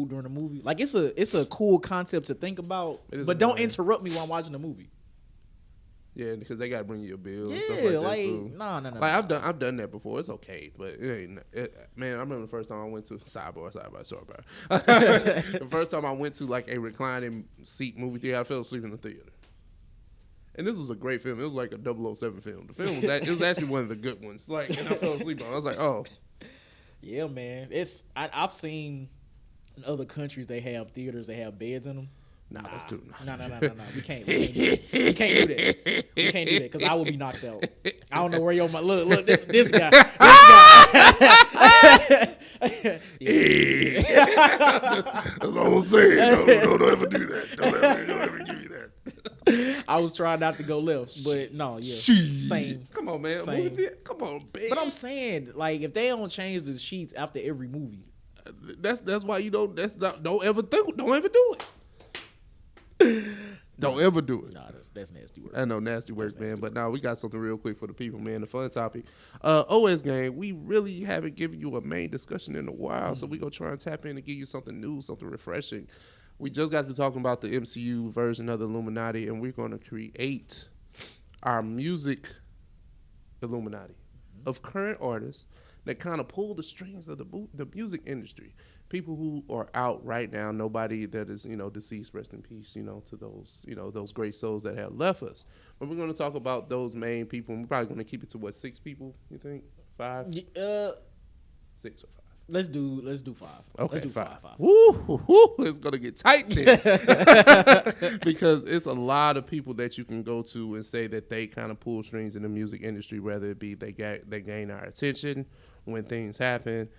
during the movie. Like it's a cool concept to think about. But don't interrupt me while I'm watching the movie. Yeah, because they gotta bring you a bill and yeah, stuff like that like, too. No. Like I've done that before. It's okay, but it ain't. Man, I remember the first time I went to sidebar. The first time I went to like a reclining seat movie theater, I fell asleep in the theater. And this was a great film. It was like a 007 film. The film was actually one of the good ones. Like, and I fell asleep on it. I was like, oh. Yeah, man. I've seen in other countries they have theaters that have beds in them. Nah, that's too. No. We can't do that. We can't do that because I will be knocked out. I don't know where your look. This guy. That's all I'm saying. Don't ever do that. Don't ever give me that. I was trying not to go left, but no, yeah, same. Come on, man. Same. Come on, baby. But I'm saying, like, if they don't change the sheets after every movie, that's why you don't. Don't ever do it. Don't ever do it. nah, that's nasty work. I know, nasty work, man. But now we got something real quick for the people, man. The fun topic. OS game, we really haven't given you a main discussion in a while, so we going to try and tap in and give you something new, something refreshing. We just got to talking about the MCU version of the Illuminati, and we're going to create our music Illuminati of current artists that kind of pull the strings of the music industry. People who are out right now, nobody that is, deceased, rest in peace, to those, those great souls that have left us. But we're going to talk about those main people, and we're probably going to keep it to 6 people, you think? 5? 6 or 5? Let's do 5. Okay, let's do 5. 5. Woo, it's gonna get tight there because it's a lot of people that you can go to and say that they kind of pull strings in the music industry, whether it be they gain our attention when things happen,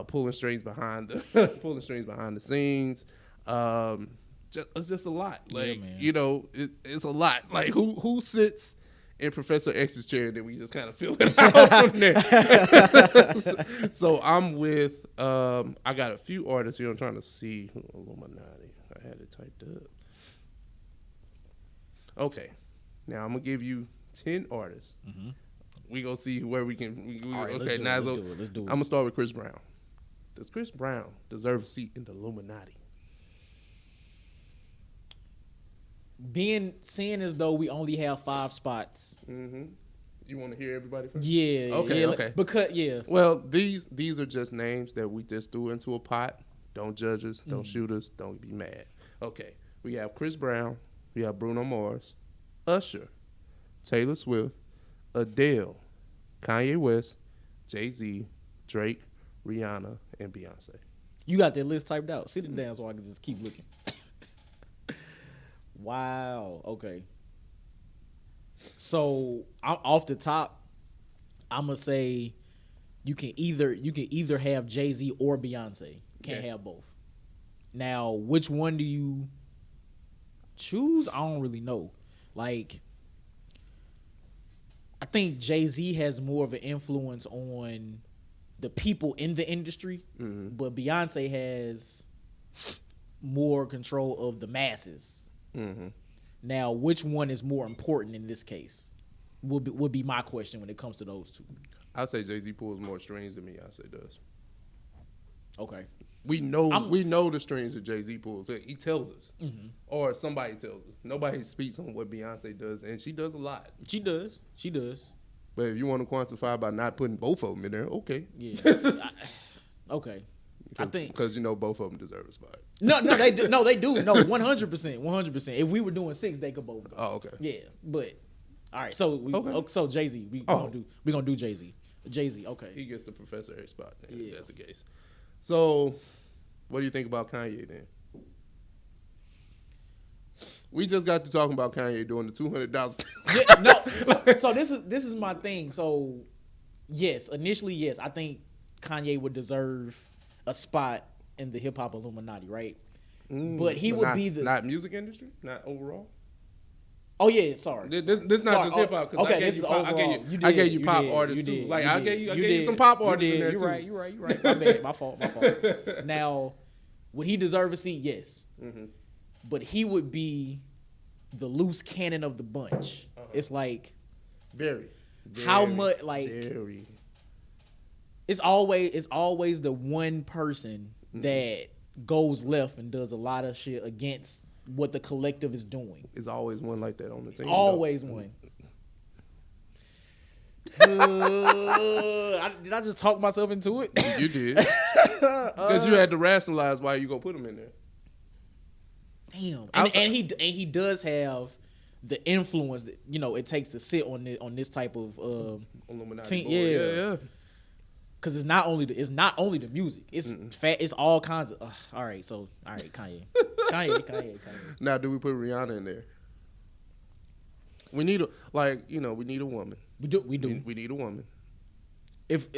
pulling strings behind the scenes. It's just a lot. Like, it's a lot. Like who sits in Professor X's chair that we just kind of fill it out from there. So I'm with, I got a few artists here. I'm trying to see Illuminati. I had it typed up. Okay. Now I'm going to give you 10 artists. Mm-hmm. We going to see where we can. All right, okay, let's do it. I'm going to start with Chris Brown. Does Chris Brown deserve a seat in the Illuminati? Seeing as though we only have 5 spots. Mm-hmm. You want to hear everybody first? Yeah. Okay. Because Well, these are just names that we just threw into a pot. Don't judge us. Don't shoot us. Don't be mad. Okay. We have Chris Brown. We have Bruno Mars, Usher, Taylor Swift, Adele, Kanye West, JayZ, Drake, Rihanna, and Beyonce. You got that list typed out. Sit it down so I can just keep looking. Wow. Okay. So off the top, I'm gonna say you can either have JayZ or Beyonce. Can't have both. Now, which one do you choose? I don't really know. Like, I think JayZ has more of an influence on the people in the industry, but Beyonce has more control of the masses. Mm-hmm. Now, which one is more important in this case? Would be my question when it comes to those two. I'd say JayZ pulls more strings than Beyonce does. Okay. We know the strings that JayZ pulls. He tells us, or somebody tells us. Nobody speaks on what Beyonce does, and she does a lot. She does. But if you want to quantify by not putting both of them in there, okay. Yeah. Okay. I think because both of them deserve a spot. No, they do. No, 100%. If we were doing 6, they could both go. Oh, okay. Yeah, but all right. So so JayZ, we gonna do JayZ. JayZ, okay. He gets the Professor X spot. If that's the case. So, what do you think about Kanye then? We just got to talking about Kanye doing the $200. So this is my thing. So initially yes, I think Kanye would deserve a spot in the hip hop Illuminati, right? But he would be not music industry, not overall. Oh yeah, sorry. This not just hip hop. Okay, this is overall. I gave you pop artists too. Like I gave you some pop artists in there too. You're right. My bad. My fault. Now, would he deserve a seat? Yes. Mm-hmm. But he would be the loose cannon of the bunch. It's like very how much like very. It's always the one person that goes left and does a lot of shit against what the collective is doing. There's always one like that on the team. Always one. Did I just talk myself into it? You did. Because you had to rationalize why you gonna put him in there. Damn. And he does have the influence that it takes to sit on this type of Illuminati team. board. Yeah. Cause it's not only the music. It's fat. It's all kinds of. All right, Kanye. Kanye. Now, do we put Rihanna in there? We need we need a woman. We do. We need a woman. If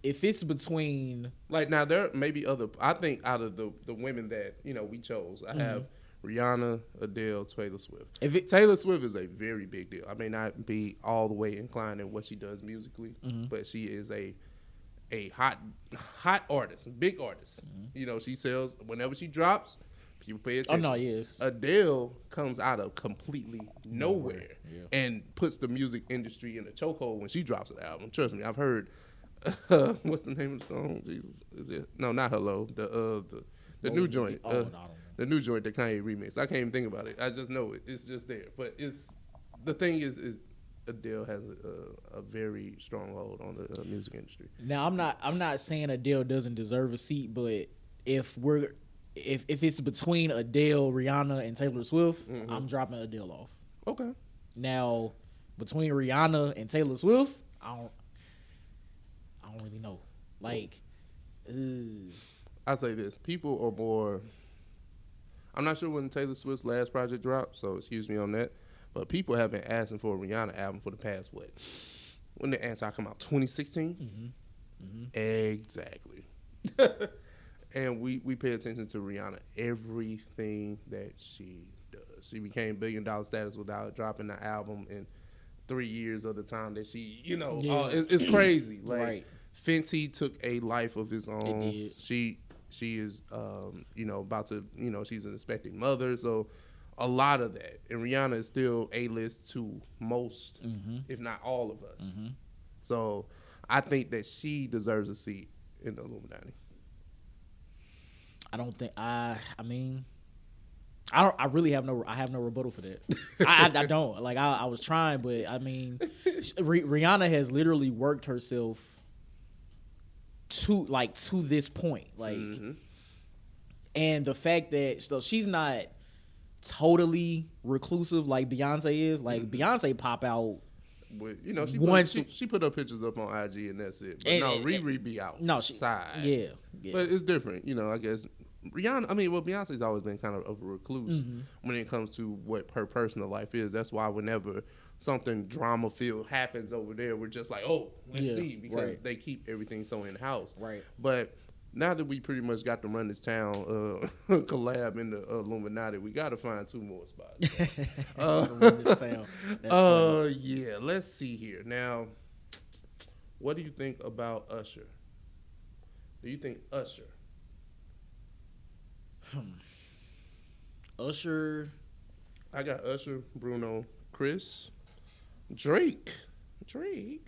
it's between like now, there may be other. I think out of the women that we chose, I have Rihanna, Adele, Taylor Swift. Taylor Swift is a very big deal. I may not be all the way inclined in what she does musically, but she is a hot artist, big artist. She sells whenever she drops. People pay attention. Oh no, yes. Adele comes out of completely nowhere and puts the music industry in a chokehold when she drops an album. Trust me, I've heard. What's the name of the song? Jesus, is it? No, not Hello. The new joint. The new joint that Kanye remixed. I can't even think about it. I just know it. It's just there. But the thing is Adele has a very strong hold on the music industry. Now I'm not saying Adele doesn't deserve a seat, but if it's between Adele, Rihanna, and Taylor Swift, I'm dropping Adele off. Okay. Now between Rihanna and Taylor Swift, I don't really know. Like, I say this: people are more. I'm not sure when Taylor Swift's last project dropped, so excuse me on that. But people have been asking for a Rihanna album for the past what? When did Answer come out? 2016. Exactly. And we pay attention to Rihanna, everything that she does. She became $1 billion status without dropping an album in 3 years of the time that she, it's crazy. Like right. Fenty took a life of his own. It did. She is, about to, she's an expecting mother. So a lot of that. And Rihanna is still A-list to most, if not all of us. So I think that she deserves a seat in the Illuminati. I don't think I really have no rebuttal for that. I don't. Like I was trying, but I mean Rihanna has literally worked herself to this point. Like and the fact that she's not totally reclusive like Beyonce is. Like Beyonce pop out with, she put her pictures up on IG and that's it. But Riri be outside. Yeah. But it's different, I guess. Rihanna, Beyonce's always been kind of a recluse when it comes to what her personal life is. That's why whenever something drama-filled happens over there, we're just like, oh, let's see, because they keep everything so in-house. Right. But now that we pretty much got to run this town collab in the Illuminati, we got to find 2 more spots. Run this town. That's yeah, let's see here. Now, what do you think about Usher? Do you think Usher? Usher. I got Usher, Bruno, Chris, Drake. We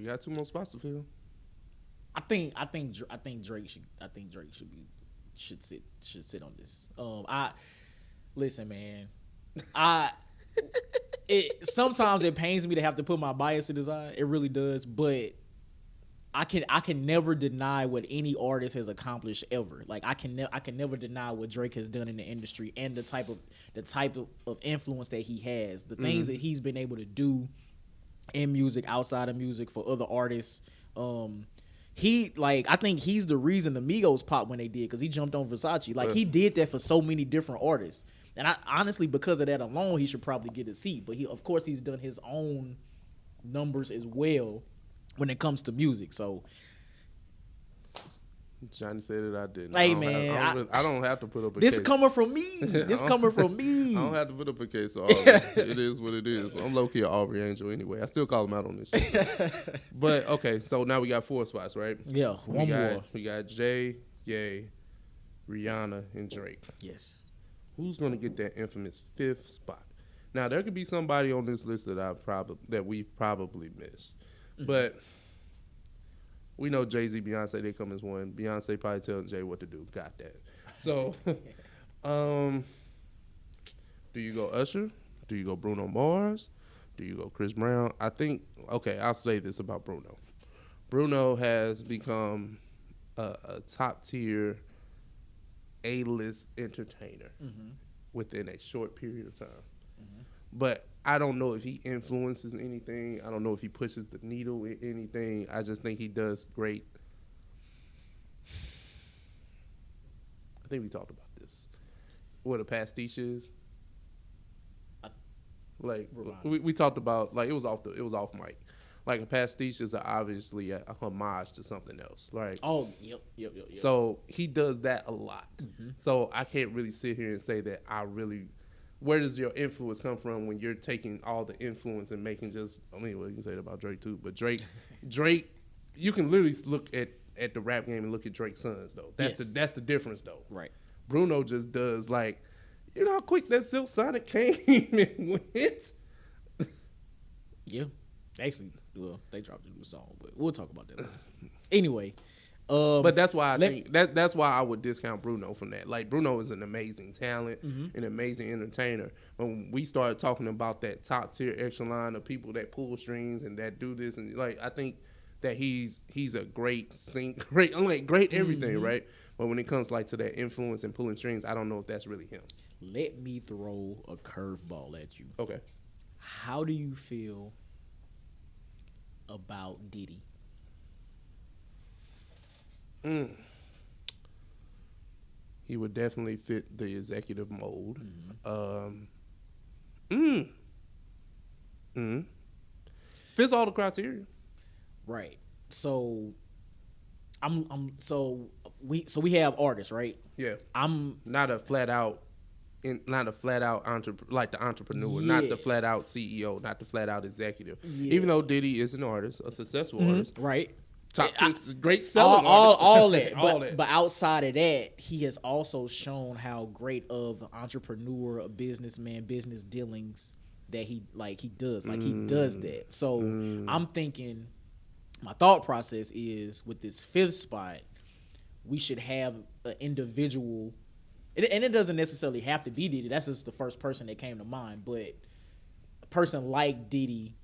got 2 more spots to fill. I think Drake should sit on this. Listen, man. Sometimes it pains me to have to put my bias to the side. It really does, but I can never deny what any artist has accomplished ever. Like I can never deny what Drake has done in the industry and the type of influence that he has, the things that he's been able to do in music, outside of music, for other artists. I think he's the reason the Migos popped when they did, because he jumped on Versace. Like he did that for so many different artists, and I honestly, because of that alone, he should probably get a seat. But of course he's done his own numbers as well when it comes to music. So Johnny said it, I didn't. Hey, I don't have to put up a this case. coming from me. This coming from me. I don't have to put up a case. So it is what it is. I'm low-key an Aubrey Angel anyway. I still call him out on this shit. But okay, so now we got 4 spots, right? Yeah, one more. We got Jay, Ye, Rihanna, and Drake. Yes. Who's gonna get that infamous 5th spot? Now there could be somebody on this list that we probably missed. But we know JayZ, Beyonce, they come as one. Beyonce probably telling Jay what to do. Got that. So, do you go Usher? Do you go Bruno Mars? Do you go Chris Brown? I think, okay, I'll say this about Bruno. Bruno has become a top-tier A-list entertainer within a short period of time. but I don't know if he influences anything. I don't know if he pushes the needle with anything. I just think he does great. I think we talked about this. What a pastiche is. Like we talked about, like it was off mic. Like a pastiche is obviously a homage to something else. Like yep. So he does that a lot. So I can't really sit here and say that where does your influence come from when you're taking all the influence and making well, you can say that about Drake too, but Drake, you can literally look at the rap game and look at Drake's sons though. That's the difference though. Right. Bruno just does like, you know how quick that Silk Sonic came and went? Yeah. Actually, well, they dropped a new song, but we'll talk about that later. Anyway. But that's why I think that's why I would discount Bruno from that. Like Bruno is an amazing talent, an amazing entertainer. When we started talking about that top tier echelon of people that pull strings and that do this, and like I think that he's a great great everything, right? But when it comes like to that influence and pulling strings, I don't know if that's really him. Let me throw a curveball at you. Okay. How do you feel about Diddy? He would definitely fit the executive mold. Fits all the criteria. Right. So we have artists, right? Yeah. I'm not a flat out like the entrepreneur, not the flat out CEO, not the flat out executive. Yeah. Even though Diddy is an artist, a successful artist, right? Top great selling all that. But outside of that, he has also shown how great of an entrepreneur, a businessman, business dealings that he does. Like he does that. So I'm thinking, my thought process is with this 5th spot, we should have an individual, and it doesn't necessarily have to be Diddy. That's just the first person that came to mind. But a person like Diddy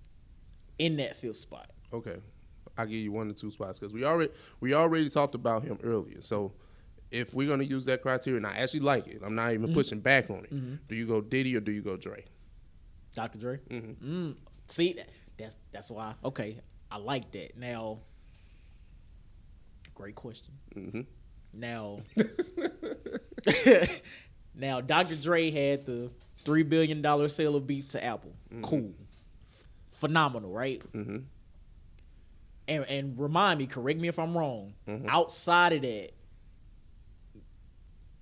in that 5th spot. Okay. I'll give you 1 or 2 spots because we already talked about him earlier. So if we're gonna use that criteria, and I actually like it, I'm not even pushing back on it. Do you go Diddy or do you go Dre? Dr. Dre. See, that's why. Okay, I like that. Now, great question. Now, now Dr. Dre had the $3 billion sale of beats to Apple. Cool, phenomenal, right? And remind me, correct me if I'm wrong. Outside of that,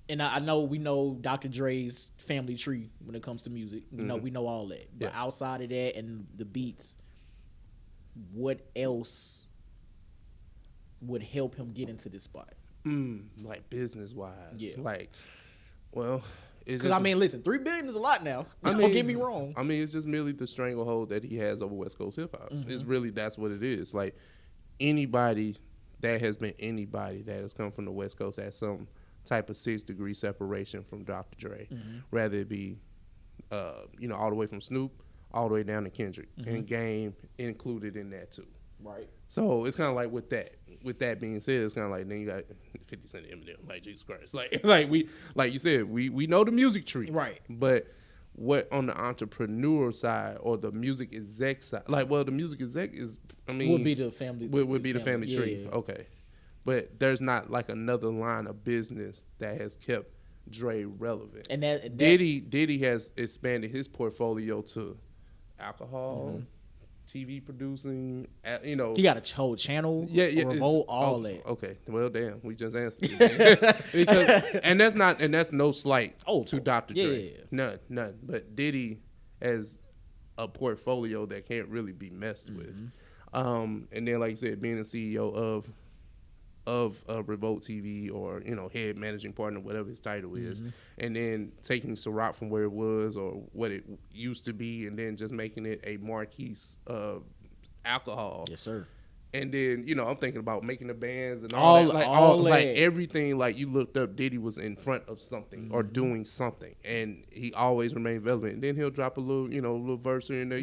and I know we know Dr. Dre's family tree when it comes to music. We know all that. But outside of that and the beats, what else would help him get into this spot? Like business wise, like, well, because I mean, listen, $3 billion is a lot now. Don't get me wrong. I mean, it's just merely the stranglehold that he has over West Coast hip hop. It's really, that's what it is. Like anybody that has come from the West Coast has some type of 6-degree separation from Dr. Dre, rather it be, all the way from Snoop all the way down to Kendrick, and Game included in that too. Right. So it's kind of like with that being said, it's kind of like then you got 50 Cent Eminem, like Jesus Christ, like you said, we know the music tree, right? But what on the entrepreneur side or the music exec side, the music exec is, would be the family, would be the family tree, yeah. Okay. But there's not like another line of business that has kept Dre relevant. And that Diddy has expanded his portfolio to alcohol. TV producing, he got a whole channel, Revolt, all that. Okay, well, damn, we just answered and that's no slight to Dr. Dre, none. But Diddy has a portfolio that can't really be messed with. And then, like you said, being a CEO of Revolt TV or head managing partner, whatever his title is, and then taking Ciroc from where it was or what it used to be, and then just making it a marquee alcohol. Yes, sir. And then I'm thinking about making the bands and all that, like everything. Like you looked up, Diddy was in front of something or doing something, and he always remained relevant. And then he'll drop a little, little verse here and there.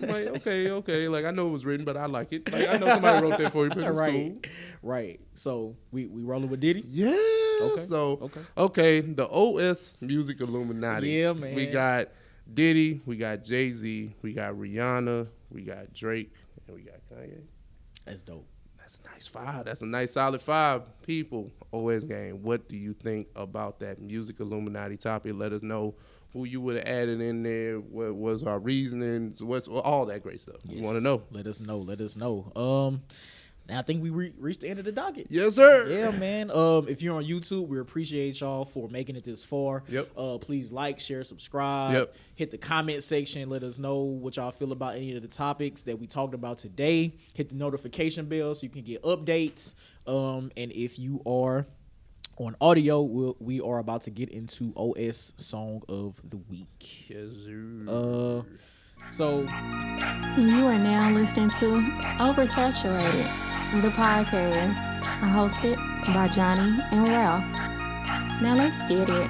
Like, okay, like I know it was written, but I like it. Like I know somebody wrote that for you, but it's cool. Right. So we rolling with Diddy? Yeah. Okay. So okay, the OS Music Illuminati. Yeah, man. We got Diddy, we got JayZ, we got Rihanna, we got Drake, and we got Kanye. That's dope. That's a nice 5. That's a nice solid 5. People, OS Gang, what do you think about that music Illuminati topic? Let us know who you would have added in there. What was our reasonings? What's all that great stuff? Yes. We want to know. Let us know. Let us know. Now I think we reached the end of the docket. Yes, sir. Yeah, man. If you're on YouTube, we appreciate y'all for making it this far. Yep. Please like, share, subscribe. Yep. Hit the comment section. Let us know what y'all feel about any of the topics that we talked about today. Hit the notification bell so you can get updates. And if you are on audio, we are about to get into OS Song of the Week. Yes, sir. So You are now listening to Oversaturated, the podcast hosted by Johnnie and Ralph. Now let's get it.